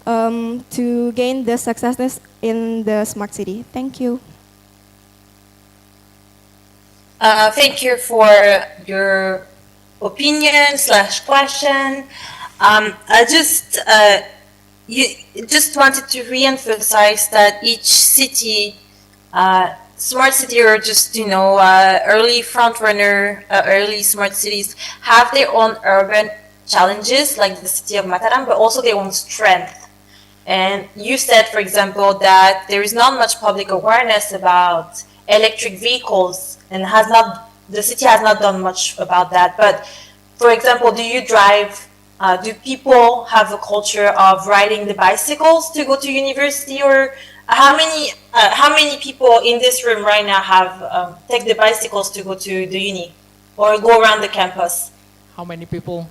gain the success in the smart city. Thank you. Thank you for your opinion / question. I just wanted to re-emphasize that each city, smart city or just early front runner, early smart cities have their own urban challenges like the city of Mataram, but also their own strength. And you said, for example, that there is not much public awareness about electric vehicles, and the city has not done much about that. But for example, do you drive? Do people have a culture of riding the bicycles to go to university, or how many people in this room right now have take the bicycles to go to the uni or go around the campus? How many people?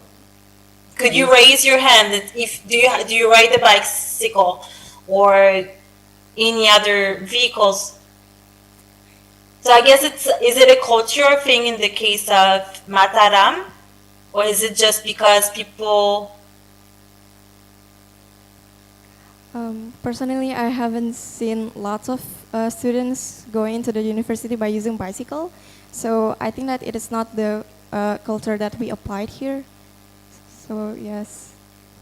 Could you raise your hand if do you ride the bicycle or any other vehicles? So I guess is it a cultural thing in the case of Mataram? Or is it just because people? Personally, I haven't seen lots of students going to the university by using bicycle. So I think that it is not the culture that we applied here. So yes.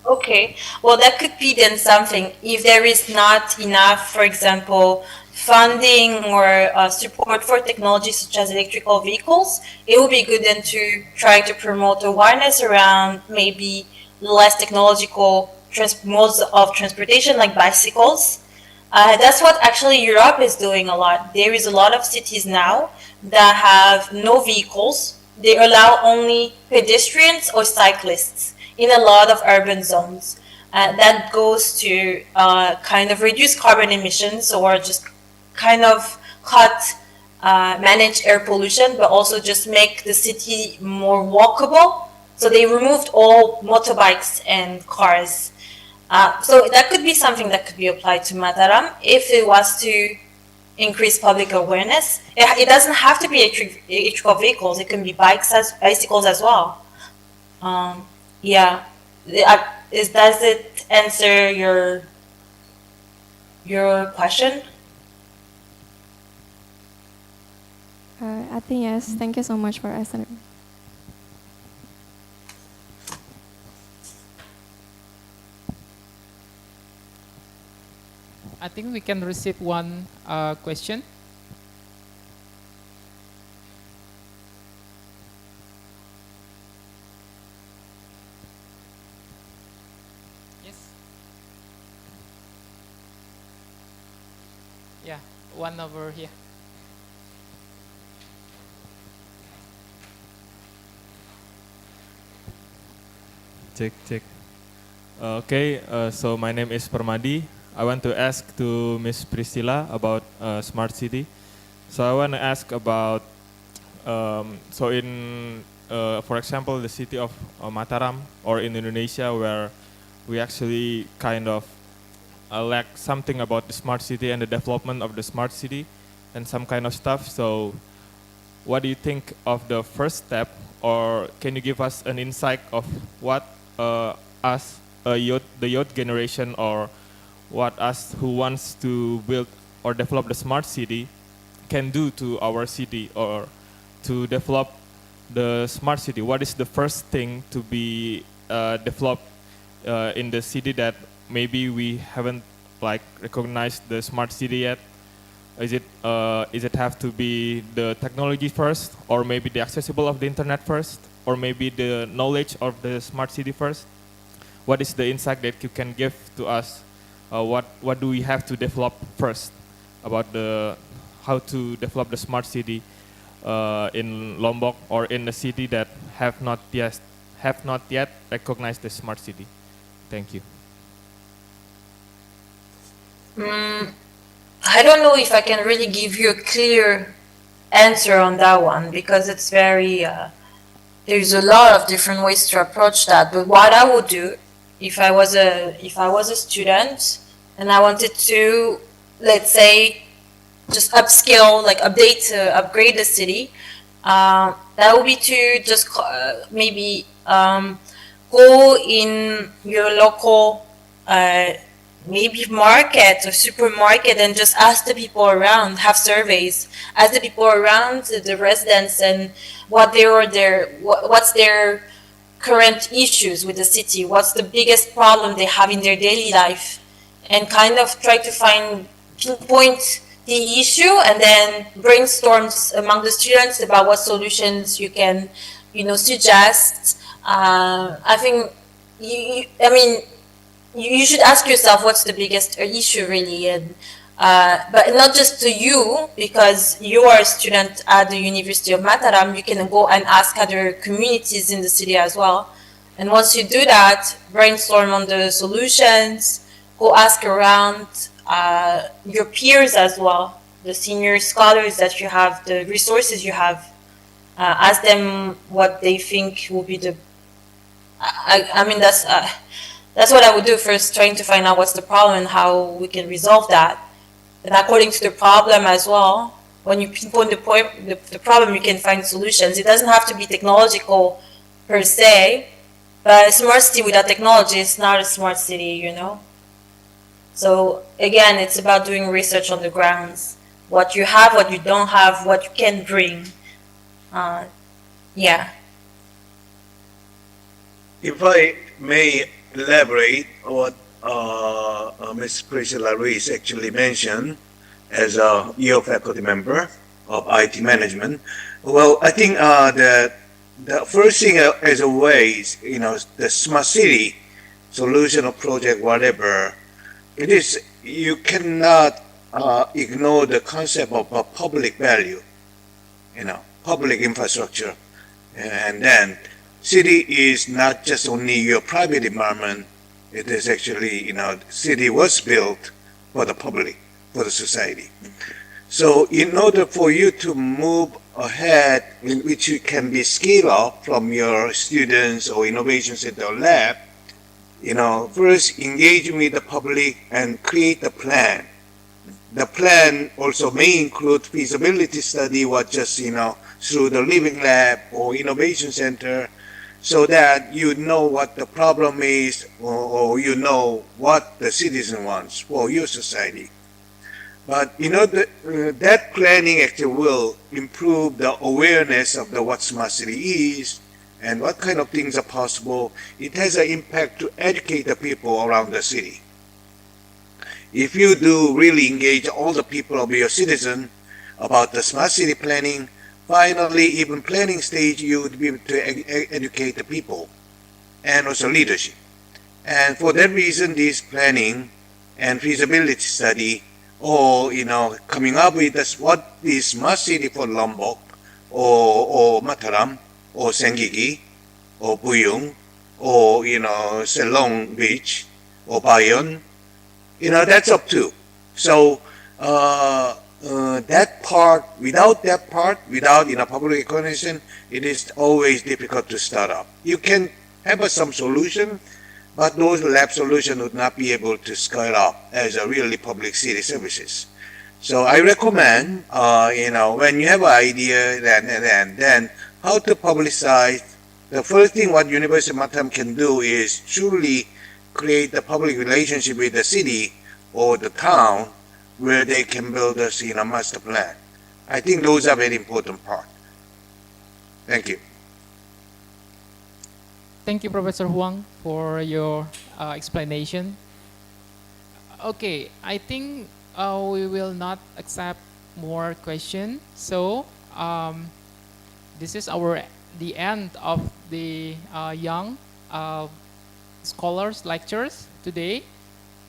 Okay, well that could be then something. If there is not enough, for example, funding or support for technology such as electrical vehicles, it would be good then to try to promote awareness around maybe less technological modes of transportation like bicycles. That's what actually Europe is doing a lot. There is a lot of cities now that have no vehicles. They allow only pedestrians or cyclists in a lot of urban zones. That goes to kind of reduce carbon emissions or just kind of manage air pollution, but also just make the city more walkable. So they removed all motorbikes and cars. So that could be something that could be applied to Mataram if it was to increase public awareness. It doesn't have to be electrical vehicles. It can be bicycles as well. Yeah. Does it answer your question? I think yes. Thank you so much for answering. I think we can receive one question. Yes. Yeah, one over here. Check. Okay, so my name is Permadi. I want to ask to Miss Priscilla about smart city. So I want to ask about so in for example the city of Mataram or in Indonesia where we actually kind of lack something about the smart city and the development of the smart city and some kind of stuff. So what do you think of the first step, or can you give us an insight of what us the youth generation, or what us who wants to build or develop the smart city can do to our city or to develop the smart city? What is the first thing to be developed in the city that maybe we haven't like recognized the smart city yet? Is it have to be the technology first, or maybe the accessible of the internet first, or maybe the knowledge of the smart city first? What is the insight that you can give to us? What do we have to develop first about how to develop the smart city in Lombok or in the city that have not yet recognized the smart city? Thank you. I don't know if I can really give you a clear answer on that one because it's very, there's a lot of different ways to approach that. But what I would do if I was a student and I wanted to, let's say, just upskill, like upgrade the city, that would be to just maybe go in your local maybe market or supermarket and just ask the people around, have surveys, ask the people around, the residents, and what's their current issues with the city, what's the biggest problem they have in their daily life, and kind of try to pinpoint the issue and then brainstorms among the students about what solutions you can, suggest. I think you should ask yourself what's the biggest issue really, and but not just to you, because you are a student at the University of Mataram. You can go and ask other communities in the city as well. And once you do that, brainstorm on the solutions, go ask around your peers as well, the senior scholars that you have, the resources you have. Ask them what they think will be the. That's what I would do first, trying to find out what's the problem and how we can resolve that. And according to the problem as well, when you pinpoint the problem, you can find solutions. It doesn't have to be technological per se, but a smart city without technology is not a smart city, So again, it's about doing research on the grounds. What you have, what you don't have, what you can bring. Yeah. If I may elaborate what Ms. Priscilla Ruiz actually mentioned as a your faculty member of IT management. Well, I think that the first thing as always, the smart city solution or project, whatever it is, you cannot ignore the concept of a public value, public infrastructure, and then city is not just only your private environment. It is actually, city was built for the public, for the society. So in order for you to move ahead, in which you can be scaled up from your students or innovation center or lab, first engage with the public and create a plan. The plan also may include feasibility study, what just, through the living lab or innovation center, so that you know what the problem is, or you know what the citizen wants for your society. But that planning actually will improve the awareness of what smart city is and what kind of things are possible. It has an impact to educate the people around the city. If you do really engage all the people of your citizen about the smart city planning, finally, even planning stage, you would be able to educate the people and also leadership. And for that reason, this planning and feasibility study, or coming up with what is smart city for Lombok, or Mataram, or Senggigi, or Buyung, or Selong Beach, or Bayon, that's up to. So that part, without public recognition, it is always difficult to start up. You can have some solution, but those lab solutions would not be able to scale up as a really public city services. So I recommend, when you have an idea, then how to publicize. The first thing what University of Mataram can do is truly create the public relationship with the city or the town where they can build a master plan. I think those are very important part. Thank you. Thank you, Professor Huang, for your explanation. Okay, I think we will not accept more questions. So this is the end of the young scholars lectures today.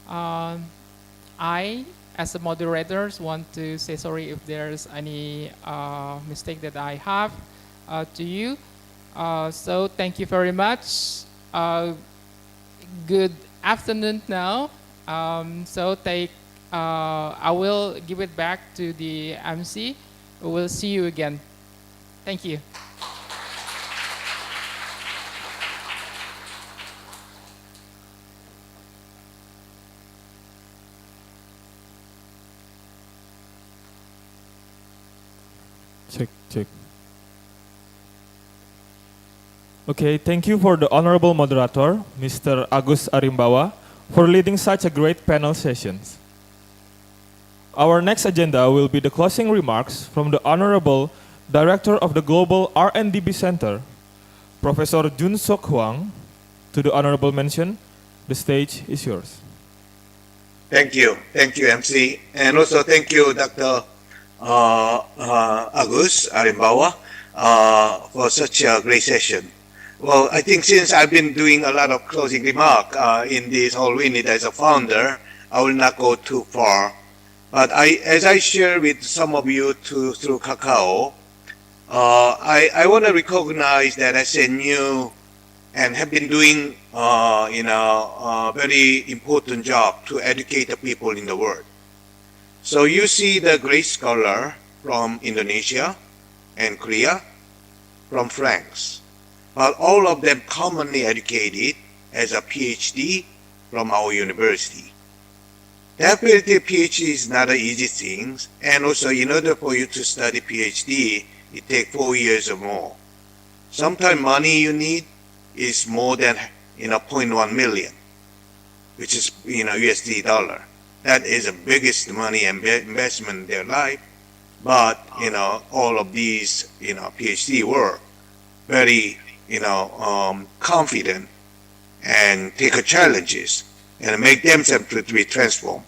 I, as a moderator, want to say sorry if there's any mistake that I have to you. So thank you very much. Good afternoon now. I will give it back to the MC. We will see you again. Thank you. Check. Okay, thank you for the honorable moderator, Mr. Agus Arimbawa, for leading such a great panel sessions. Our next agenda will be the closing remarks from the Honorable Director of the Global R&DB Center, Professor Jun Sok Hwang. To the honorable mention, the stage is yours. Thank you, MC, and also thank you, Dr. Agus Arimbawa, for such a great session. Well, I think since I've been doing a lot of closing remark in this whole WINIT as a founder, I will not go too far. But as I share with some of you through Kakao, I want to recognize that as a new and have been doing a very important job to educate the people in the world. So you see the great scholar from Indonesia and Korea, from France, but all of them commonly educated as a PhD from our university. Definitely PhD is not an easy thing, and also in order for you to study PhD, it takes 4 years or more. Sometimes money you need is more than 0.1 million, which is USD dollar. That is the biggest money and investment in their life. But all of these PhD were very confident and take challenges and make themselves to be transformed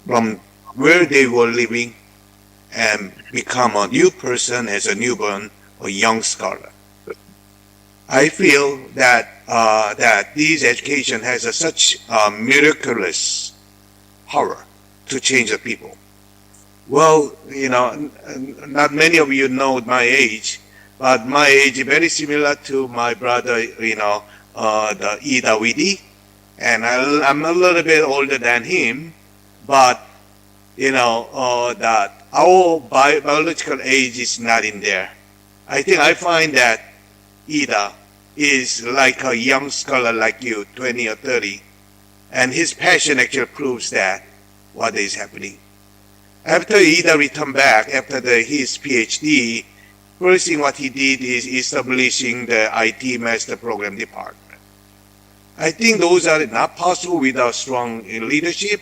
from where they were living and become a new person as a newborn or young scholar. I feel that this education has such a miraculous power to change the people. Well, not many of you know my age, but my age is very similar to my brother, the Ida Widi, and I'm a little bit older than him, but that our biological age is not in there. I find that Ida is like a young scholar like you, 20 or 30, and his passion actually proves that what is happening. After Ida returned back after his PhD, first thing what he did is establishing the IT Master Program Department. I think those are not possible without strong leadership,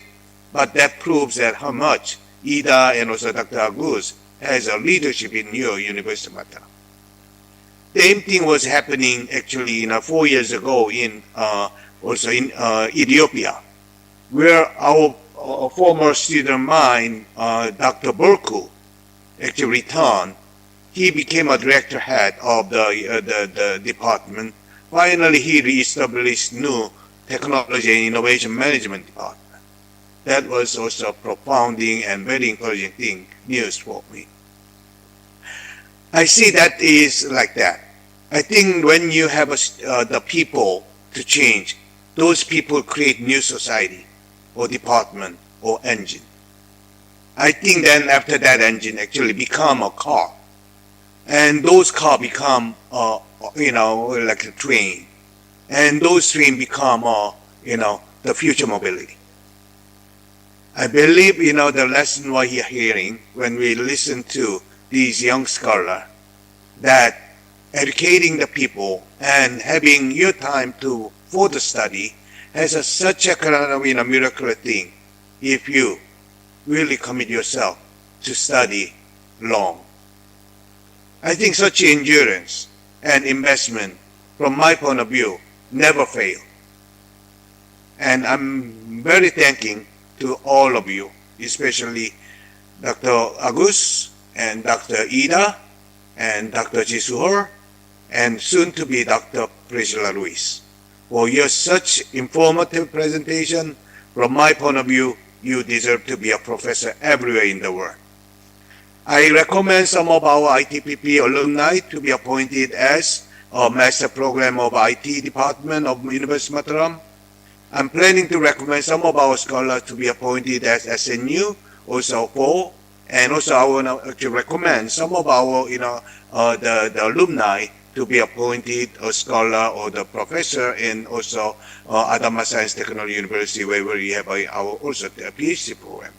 but that proves that how much Ida and also Dr. Agus has a leadership in your University of Mataram. Same thing was happening actually 4 years ago in Ethiopia, where our former student of mine, Dr. Burku, actually returned. He became a director head of the department. Finally, he reestablished new technology and innovation management department. That was also a profounding and very encouraging news for me. I see that is like that. I think when you have the people to change, those people create new society or department or engine. I think then after that engine actually become a car. And those cars become, like a train. And those trains become, the future mobility. I believe, the lesson we are hearing when we listen to these young scholars, that educating the people and having your time for the study has such a kind of miraculous thing if you really commit yourself to study long. I think such endurance and investment, from my point of view, never fail. And I'm very thanking to all of you especially Dr. Agus and Dr. Ida and Dr. Jisuhor, and soon to be Dr. Priscilla Ruiz. For your such informative presentation, from my point of view, you deserve to be a professor everywhere in the world. I recommend some of our ITPP alumni to be appointed as a master program of IT department of University of Mataram. I'm planning to recommend some of our scholars to be appointed as SNU, also for, and also I want to recommend some of our, the alumni to be appointed a scholar or the professor in also Adama Science Technology University, where we have our also a PhD program.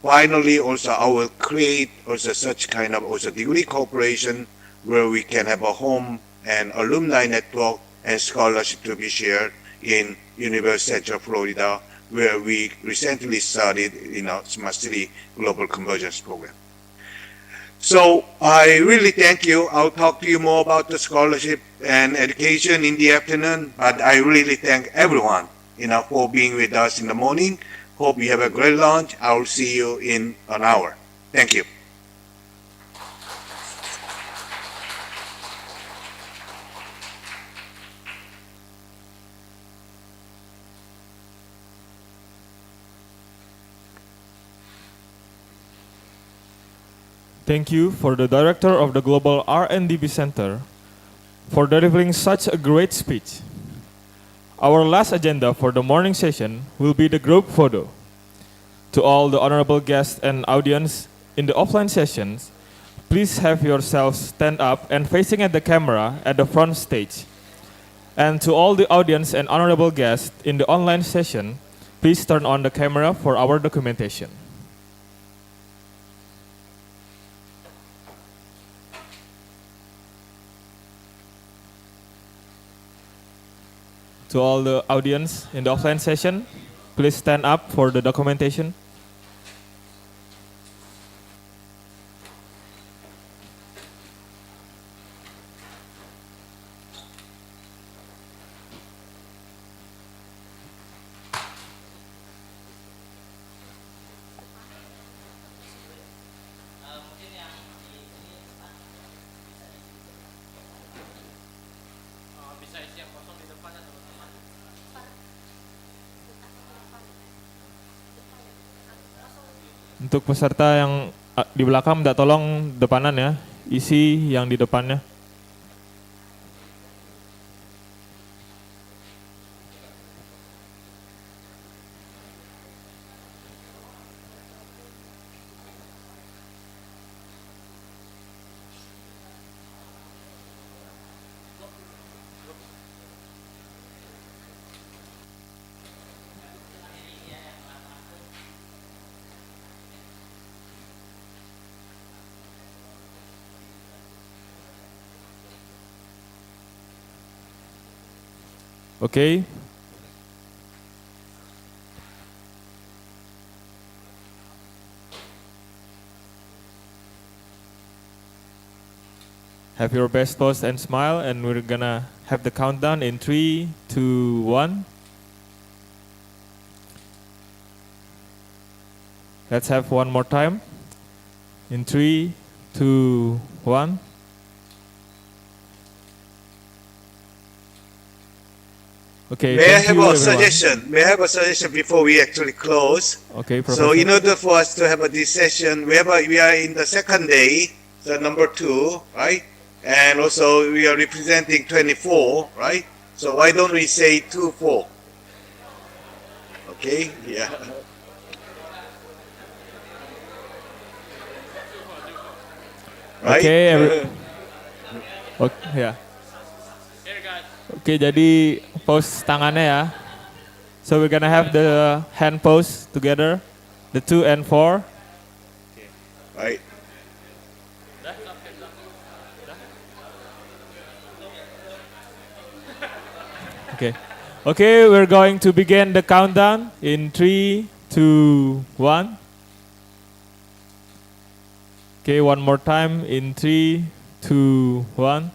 Finally, also I will create also such kind of also degree cooperation where we can have a home and alumni network and scholarship to be shared in University of Central Florida, where we recently started Smart City Global Convergence Program. So I really thank you. I'll talk to you more about the scholarship and education in the afternoon, but I really thank everyone, for being with us in the morning. Hope you have a great lunch. I'll see you in an hour. Thank you. Thank you for the director of the Global R&DB Center for delivering such a great speech. Our last agenda for the morning session will be the group photo. To all the honorable guests and audience in the offline sessions, please have yourselves stand up and facing at the camera at the front stage. And to all the audience and honorable guests in the online session, please turn on the camera for our documentation. To all the audience in the offline session, please stand up for the documentation. Untuk peserta yang di belakang, minta tolong depanan ya, isi yang di depannya. Okay. Have your best pose and smile, and we're gonna have the countdown in 3, 2, 1. Let's have one more time. In 3, 2, 1. Okay, May I thank have you, a everyone. suggestion? May I have a suggestion before we actually close? Okay, Professor. So in order for us to have this session, we are in the second day, so number 2, right? And also we are representing 24, right? So why don't we say 2-4? Okay, yeah. Right? Okay, okay, ya. Oke, jadi pose tangannya ya. So we're gonna have the hand pose together, the 2 and 4. Right. Okay. Okay, we're going to begin the countdown in 3, 2, 1. Okay, one more time in 3, 2, 1.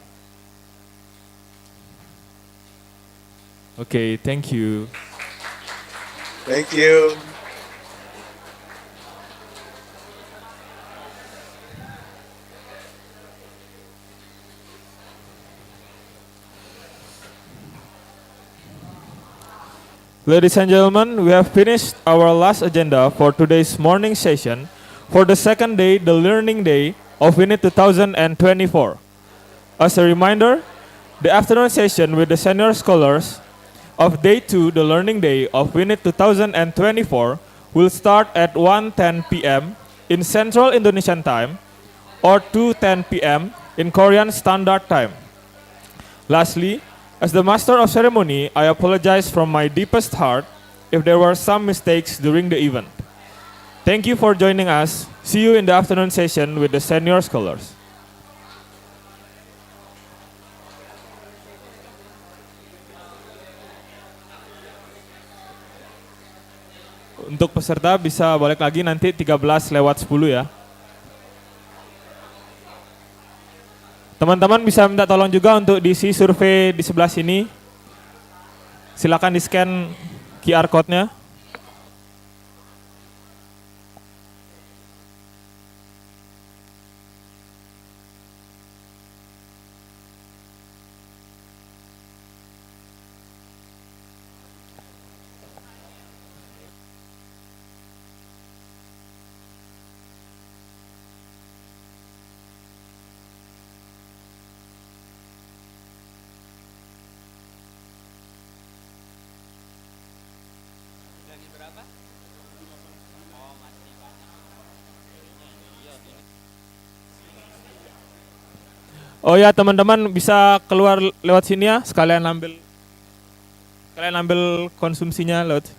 Okay, thank you. Thank you. Ladies and gentlemen, we have finished our last agenda for today's morning session for the second day, the learning day of WINIT 2024. As a reminder, the afternoon session with the senior scholars of day 2, the learning day of WINIT 2024, will start at 1:10 p.m. in Central Indonesian Time or 2:10 p.m. in Korean Standard Time. Lastly, as the master of ceremony, I apologize from my deepest heart if there were some mistakes during the event. Thank you for joining us. See you in the afternoon session with the senior scholars. Untuk peserta bisa balik lagi nanti 13:10 ya. Teman-teman bisa minta tolong juga untuk diisi survei di sebelah sini. Silakan di-scan QR code-nya. Oh ya teman-teman bisa keluar lewat sini ya, sekalian ambil konsumsinya lewat.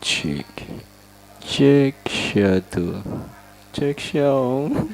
check. Check shadow. Check show.